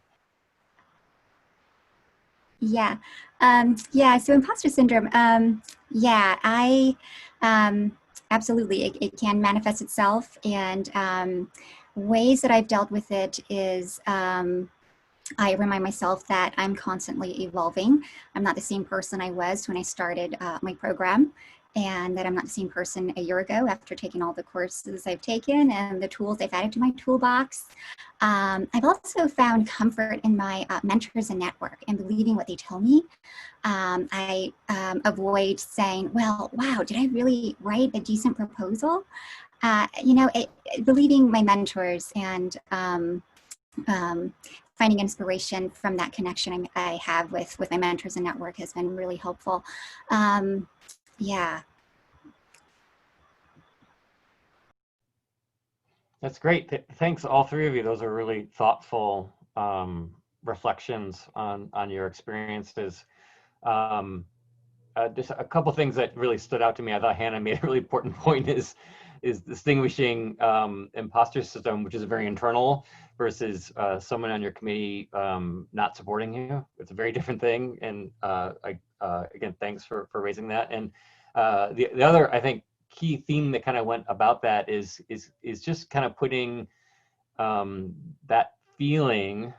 S10: Yeah. So imposter syndrome. I absolutely, it can manifest itself, and ways that I've dealt with it is I remind myself that I'm constantly evolving. I'm not the same person I was when I started my program. and that I'm not the same person a year ago after taking all the courses I've taken and the tools I've added to my toolbox. I've also found comfort in my mentors and network and believing what they tell me. I avoid saying, well, wow, did I really write a decent proposal? Believing my mentors and finding inspiration from that connection I have with my mentors and network has been really helpful. Yeah.
S8: That's great. Thanks, all three of you. Those are really thoughtful reflections on your experiences. Just a couple things that really stood out to me. I thought Hannah made a really important point is distinguishing imposter syndrome, which is very internal, versus someone on your committee not supporting you. It's a very different thing. And again, thanks for raising that. And the other, I think, key theme that kind of went about that is just kind of putting that feeling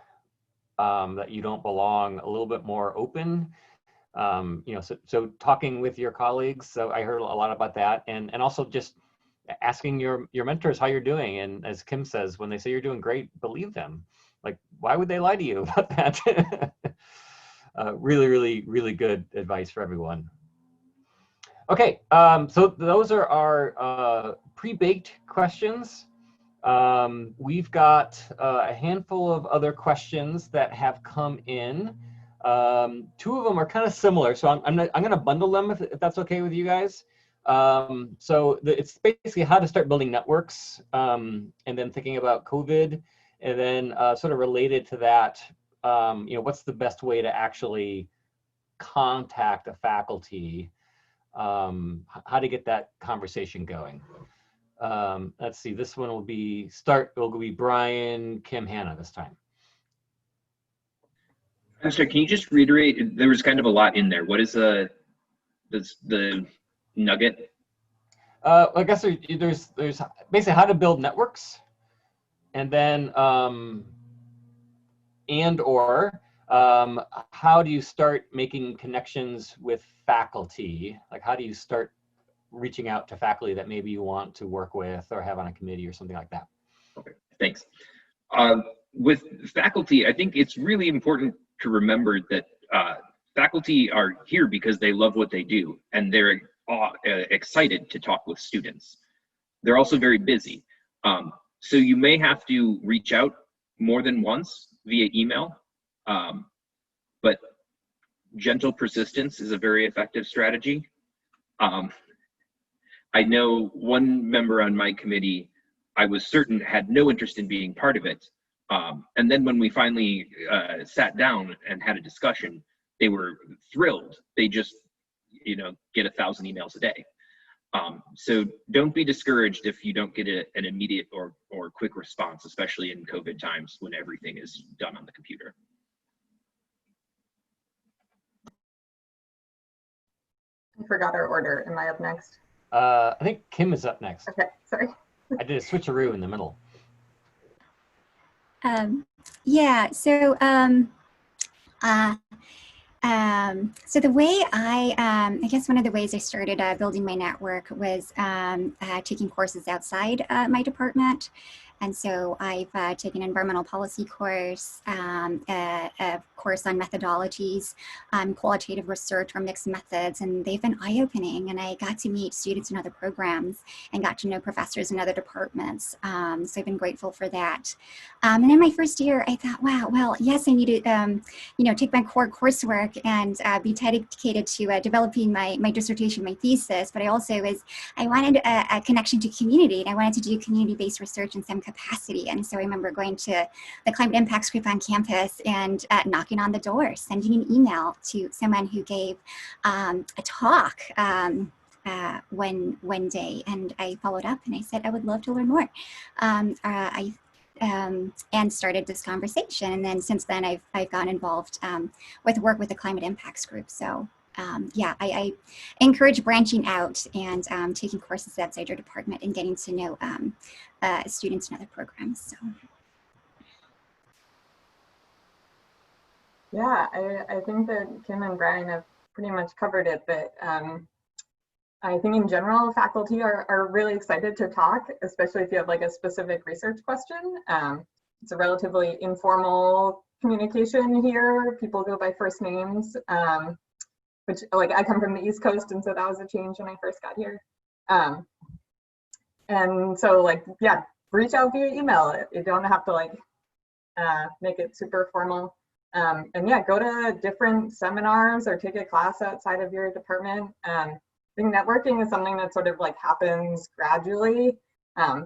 S8: that you don't belong a little bit more open. So talking with your colleagues. So I heard a lot about that, and also just asking your mentors how you're doing. And as Kim says, when they say you're doing great, believe them. Like, why would they lie to you about that? Really, really, really good advice for everyone. Okay, so those are our pre-baked questions. We've got a handful of other questions that have come in. Two of them are kind of similar, so I'm going to bundle them if that's okay with you guys. It's basically how to start building networks, and then thinking about COVID, and then sort of related to that, what's the best way to actually contact a faculty, how to get that conversation going. Let's see, this one will be Brian, Kim, Hannah this time.
S11: I'm sorry, can you just reiterate? There was kind of a lot in there. What is the nugget?
S8: I guess there's basically how to build networks, and then how do you start making connections with faculty? Like, how do you start reaching out to faculty that maybe you want to work with or have on a committee or something like that?
S11: Okay, thanks. With faculty, I think it's really important to remember that faculty are here because they love what they do, and they're excited to talk with students. They're also very busy. So you may have to reach out more than once via email, but gentle persistence is a very effective strategy. I know one member on my committee, I was certain had no interest in being part of it. And then when we finally sat down and had a discussion, they were thrilled. They just, get 1,000 emails a day. So don't be discouraged if you don't get an immediate or quick response, especially in COVID times when everything is done on the computer.
S9: I forgot our order. Am I up next?
S8: I think Kim is up next.
S9: Okay, sorry.
S8: I did a switcheroo in the middle.
S10: So the way I guess one of the ways I started building my network was taking courses outside my department. And so I've taken an environmental policy course, a course on methodologies, qualitative research or mixed methods, and they've been eye-opening. And I got to meet students in other programs and got to know professors in other departments. So I've been grateful for that. And in my first year, I thought, wow, well, yes, I need to, take my core coursework and be dedicated to developing my dissertation, my thesis. But I wanted a connection to community, and I wanted to do community-based research in some capacity. And so I remember going to the climate impacts group on campus and knocking on the door, sending an email to someone who gave a talk one day, and I followed up and I said I would love to learn more. And started this conversation, and then since then I've gotten involved with work with the climate impacts group. So I encourage branching out and taking courses outside your department and getting to know students in other programs. So.
S9: Yeah, I think that Kim and Brian have pretty much covered it, but I think in general, faculty are really excited to talk, especially if you have like a specific research question. It's a relatively informal communication here. People go by first names, which like I come from the East Coast, and so that was a change when I first got here. And so like, yeah, reach out via email. You don't have to like make it super formal. And yeah, go to different seminars or take a class outside of your department. I think networking is something that sort of like happens gradually.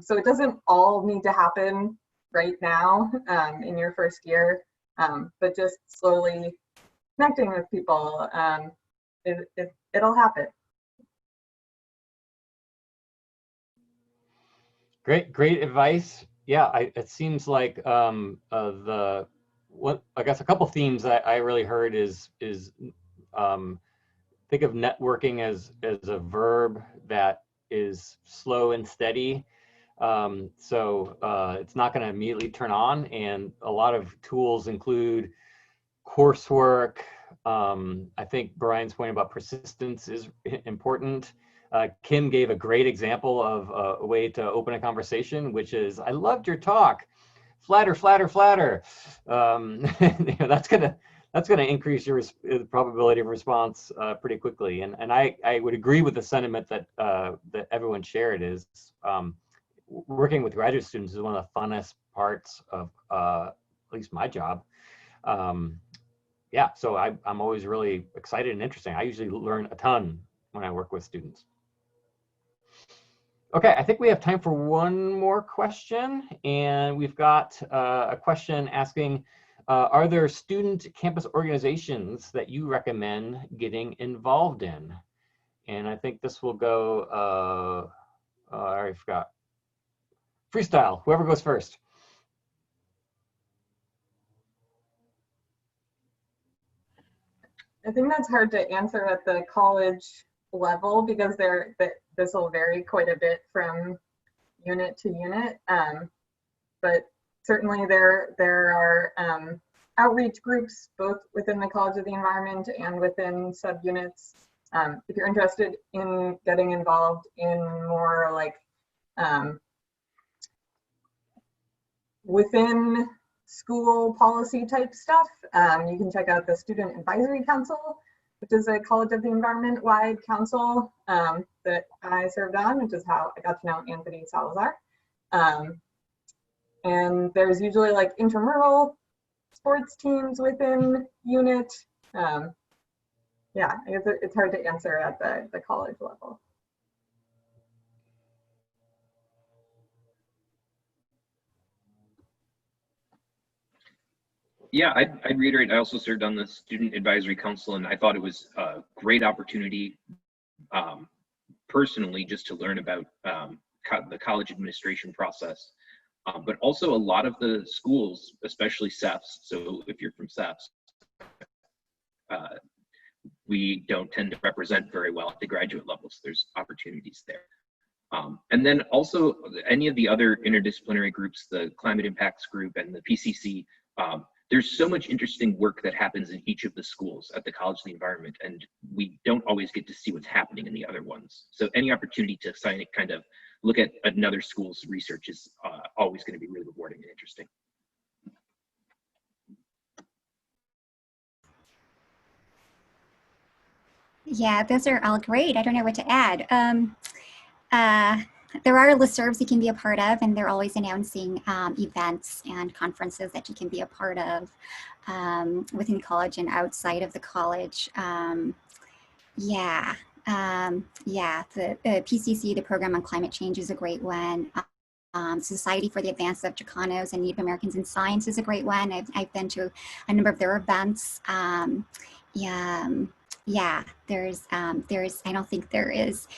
S9: So it doesn't all need to happen right now in your first year, but just slowly connecting with people, it'll happen.
S8: Great advice. Yeah, it seems like I guess a couple themes that I really heard is think of networking as a verb that is slow and steady. So it's not going to immediately turn on, and a lot of tools include coursework. I think Brian's point about persistence is important. Kim gave a great example of a way to open a conversation, which is, I loved your talk. Flatter, flatter, flatter. That's gonna increase your probability of response pretty quickly. And I would agree with the sentiment that that everyone shared is working with graduate students is one of the funnest parts of at least my job. Yeah, so I'm always really excited and interesting. I usually learn a ton when I work with students. Okay, I think we have time for one more question, and we've got a question asking, are there student campus organizations that you recommend getting involved in? And I think this will go, I already forgot. Freestyle, whoever goes first.
S9: I think that's hard to answer at the college level because this will vary quite a bit from unit to unit. But certainly there are outreach groups both within the College of the Environment and within subunits. If you're interested in getting involved in more like within school policy type stuff, you can check out the Student Advisory Council, which is a College of the Environment wide council that I served on, which is how I got to know Anthony Salazar. And there's usually like intramural sports teams within unit. Yeah, I guess it's hard to answer at the college level.
S11: Yeah, I'd reiterate, I also served on the Student Advisory Council, and I thought it was a great opportunity personally just to learn about the college administration process. But also a lot of the schools, especially CEFs, so if you're from CEFs, we don't tend to represent very well at the graduate level, so there's opportunities there. And then also any of the other interdisciplinary groups, the Climate Impacts Group and the PCC, there's so much interesting work that happens in each of the schools at the College of the Environment, and we don't always get to see what's happening in the other ones. So any opportunity to kind of look at another school's research is always going to be really rewarding and interesting.
S10: Yeah, those are all great. I don't know what to add. There are listservs you can be a part of, and they're always announcing events and conferences that you can be a part of within college and outside of the college. Yeah, the PCC, the Program on Climate Change, is a great one. Society for the Advancement of Chicanos and Native Americans in Science is a great one. I've been to a number of their events. Yeah, there's I don't think there is.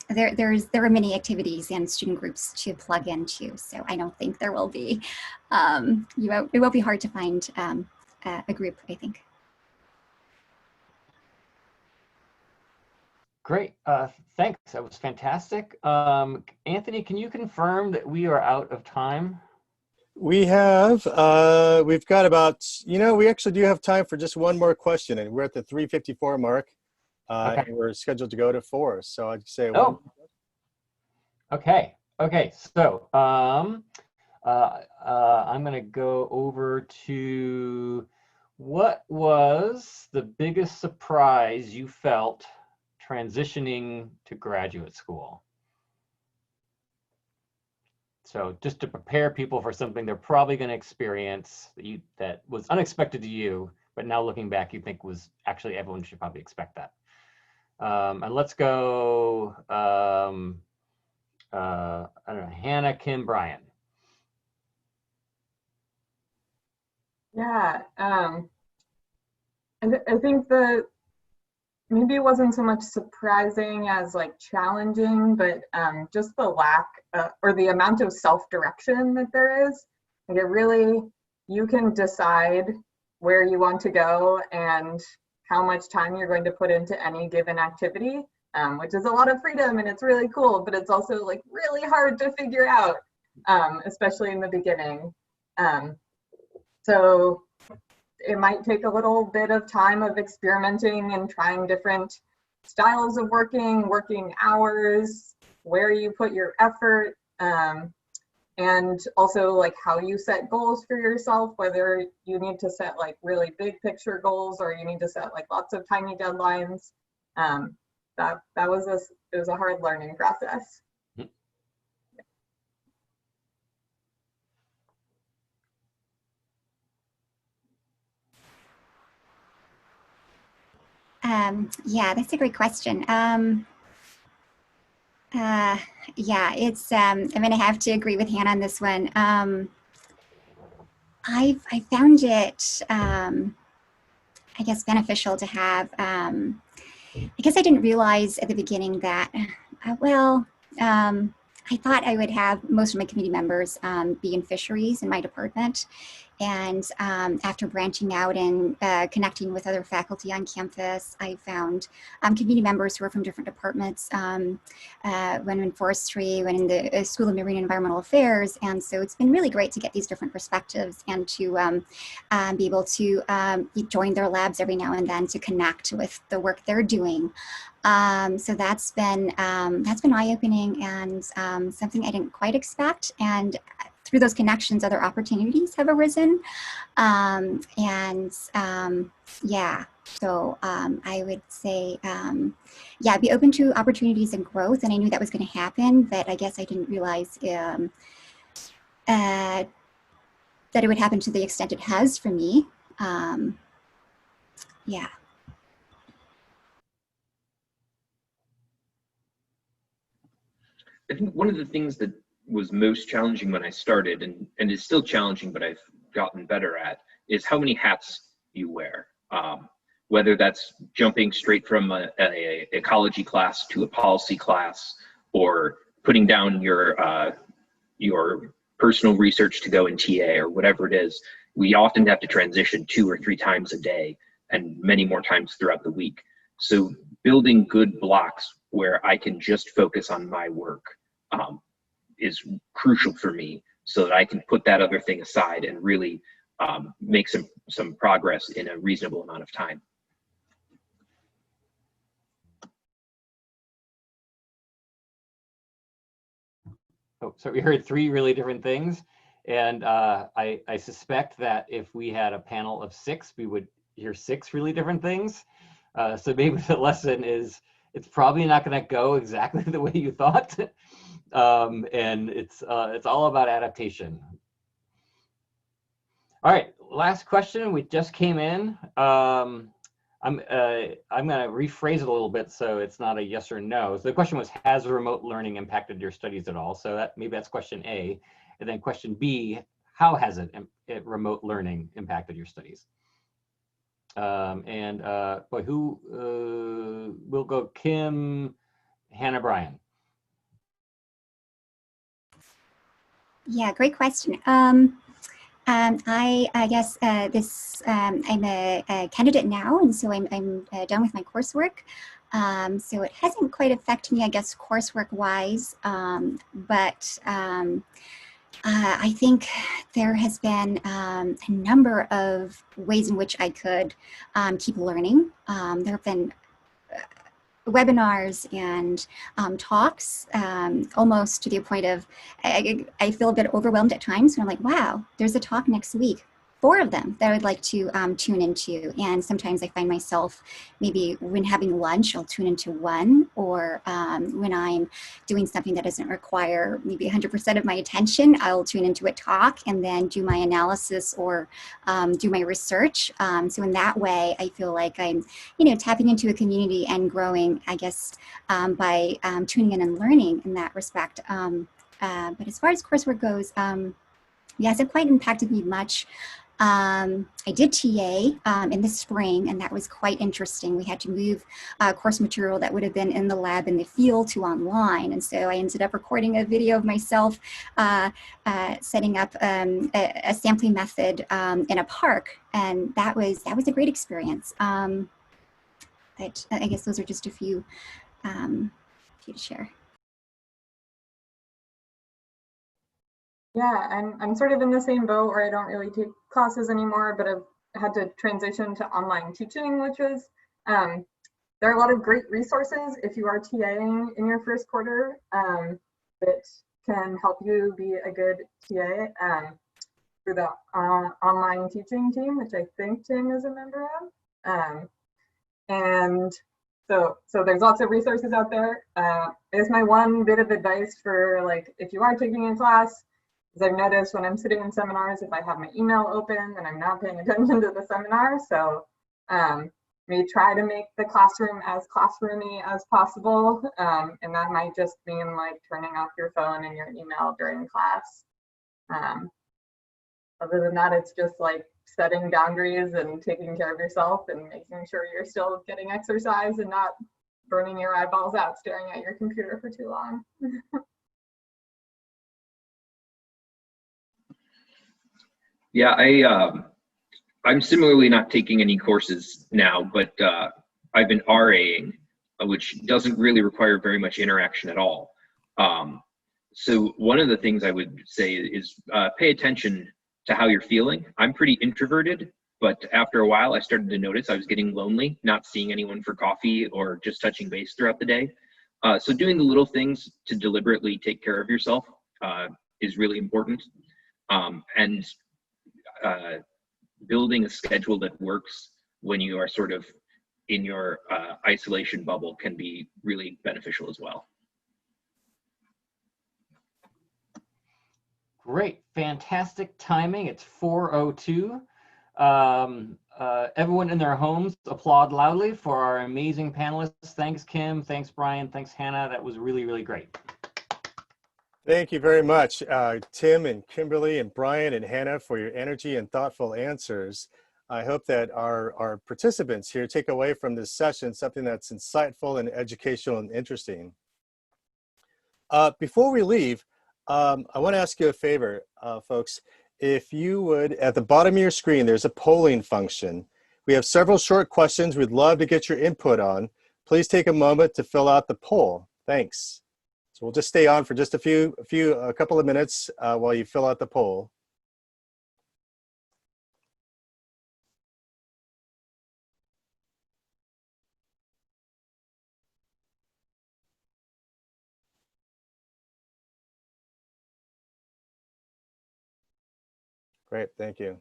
S10: There are many activities and student groups to plug into, so I don't think there will be. It will be hard to find a group, I think.
S8: Great, thanks. That was fantastic. Anthony, can you confirm that we are out of time?
S1: We have, we've got about, we actually do have time for just one more question, and we're at the 3:54 mark.
S8: Okay.
S1: And we're scheduled to go to 4. So I'd say
S8: Oh. Okay. Okay. So I'm going to go over to what was the biggest surprise you felt transitioning to graduate school? So just to prepare people for something they're probably going to experience that was unexpected to you, but now looking back, you think was actually everyone should probably expect that. And let's go, I don't know, Hannah, Kim, Brian.
S9: Yeah, I think maybe it wasn't so much surprising as like challenging, but just the lack or the amount of self-direction that there is. Like it really, you can decide where you want to go and how much time you're going to put into any given activity, which is a lot of freedom and it's really cool, but it's also like really hard to figure out, especially in the beginning. So it might take a little bit of time of experimenting and trying different styles of working hours, where you put your effort, and also like how you set goals for yourself, whether you need to set like really big picture goals or you need to set like lots of tiny deadlines. It was a hard learning process.
S10: Yeah, that's a great question. Yeah, it's I'm gonna have to agree with Hannah on this one. I found it I guess beneficial to have I guess I didn't realize at the beginning that I thought I would have most of my committee members be in fisheries in my department. And after branching out and connecting with other faculty on campus, I found community members who are from different departments, when in forestry, when in the School of Marine and Environmental Affairs. And so it's been really great to get these different perspectives and to be able to join their labs every now and then to connect with the work they're doing. So that's been eye-opening and something I didn't quite expect. And through those connections, other opportunities have arisen. Yeah, so I would say, yeah, be open to opportunities and growth. And I knew that was going to happen, but I guess I didn't realize that it would happen to the extent it has for me. Yeah.
S11: I think one of the things that was most challenging when I started, and is still challenging, but I've gotten better at, is how many hats you wear. Whether that's jumping straight from a ecology class to a policy class, or putting down your personal research to go in TA, or whatever it is. We often have to transition 2 or 3 times a day and many more times throughout the week. So building good blocks where I can just focus on my work is crucial for me, so that I can put that other thing aside and really make some progress in a reasonable amount of time.
S8: Oh, so we heard 3 really different things. And I suspect that if we had a panel of 6, we would hear 6 really different things. So maybe the lesson is it's probably not going to go exactly the way you thought. And it's all about adaptation. All right, last question. We just came in. I'm going to rephrase it a little bit so it's not a yes or no. So the question was, has remote learning impacted your studies at all? So maybe that's question A. And then question B, how has remote learning impacted your studies? Boy, who will go? Kim, Hannah, Brian.
S10: Yeah, great question. I guess I'm a candidate now, and so I'm done with my coursework. So it hasn't quite affected me, I guess, coursework-wise, but I think there has been a number of ways in which I could keep learning. There have been webinars and talks, almost to the point of I feel a bit overwhelmed at times. And I'm like, wow, there's a talk next week. 4 of them that I would like to tune into. And sometimes I find myself, maybe when having lunch, I'll tune into one, or when I'm doing something that doesn't require maybe 100% of my attention, I'll tune into a talk and then do my analysis or do my research. So in that way, I feel like I'm, tapping into a community and growing, I guess, by tuning in and learning in that respect. But as far as coursework goes, yes, it quite impacted me much. I did TA in the spring, and that was quite interesting. We had to move course material that would have been in the lab in the field to online. And so I ended up recording a video of myself setting up a sampling method in a park. And that was a great experience. I guess those are just a few to share.
S9: Yeah, I'm sort of in the same boat where I don't really take classes anymore, but I've had to transition to online teaching, which is, there are a lot of great resources if you are TAing in your first quarter that can help you be a good TA through the online teaching team, which I think Tim is a member of. And so there's lots of resources out there. It's my one bit of advice for, like, if you are taking a class, because I've noticed when I'm sitting in seminars, if I have my email open, then I'm not paying attention to the seminar. So we try to make the classroom as classroomy as possible. And that might just mean like turning off your phone and your email during class. Other than that, it's just like setting boundaries and taking care of yourself and making sure you're still getting exercise and not burning your eyeballs out staring at your computer for too long.
S11: Yeah, I'm similarly not taking any courses now, but I've been RAing, which doesn't really require very much interaction at all. So one of the things I would say is pay attention to how you're feeling. I'm pretty introverted, but after a while I started to notice I was getting lonely, not seeing anyone for coffee or just touching base throughout the day. So doing the little things to deliberately take care of yourself is really important. And building a schedule that works when you are sort of in your isolation bubble can be really beneficial as well.
S8: Great, fantastic timing. It's 4:02. Everyone in their homes, applaud loudly for our amazing panelists. Thanks, Kim. Thanks, Brian. Thanks, Hannah. That was really, really great.
S1: Thank you very much, Tim and Kimberly and Brian and Hannah, for your energy and thoughtful answers. I hope that our participants here take away from this session something that's insightful and educational and interesting. Before we leave, I want to ask you a favor, folks. If you would, at the bottom of your screen, there's a polling function. We have several short questions we'd love to get your input on. Please take a moment to fill out the poll. Thanks. So we'll just stay on for just a couple of minutes while you fill out the poll. Great, thank you.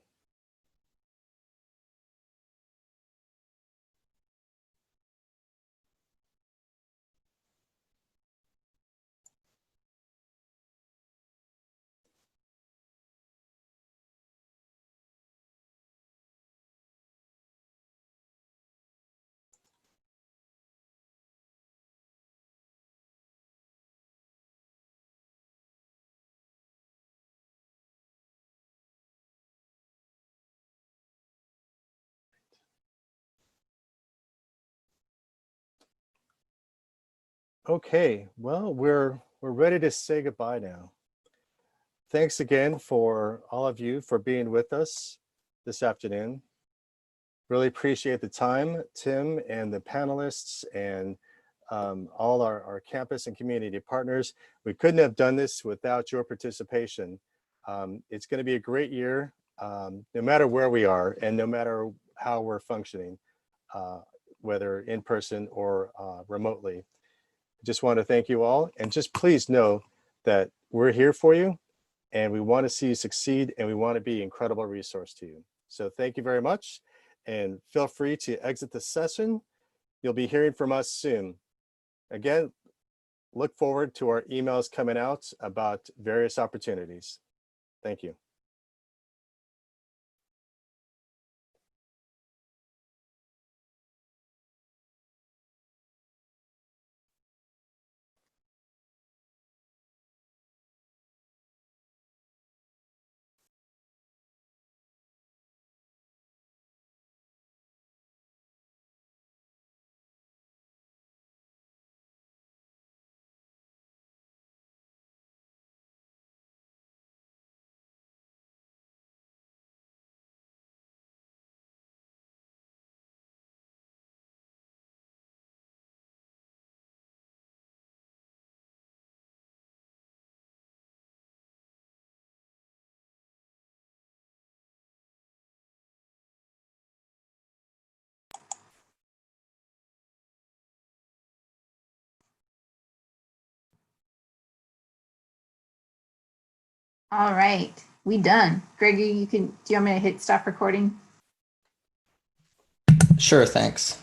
S1: Okay, well, we're ready to say goodbye now. Thanks again for all of you for being with us this afternoon. Really appreciate the time, Tim and the panelists and all our campus and community partners. We couldn't have done this without your participation. It's going to be a great year, no matter where we are and no matter how we're functioning. whether in person or remotely. I just want to thank you all, and just please know that we're here for you, and we want to see you succeed, and we want to be an incredible resource to you. So thank you very much, and feel free to exit the session. You'll be hearing from us soon. Again, look forward to our emails coming out about various opportunities. Thank you.
S12: All right, we done. Greggy, do you want me to hit stop recording?
S13: Sure, thanks.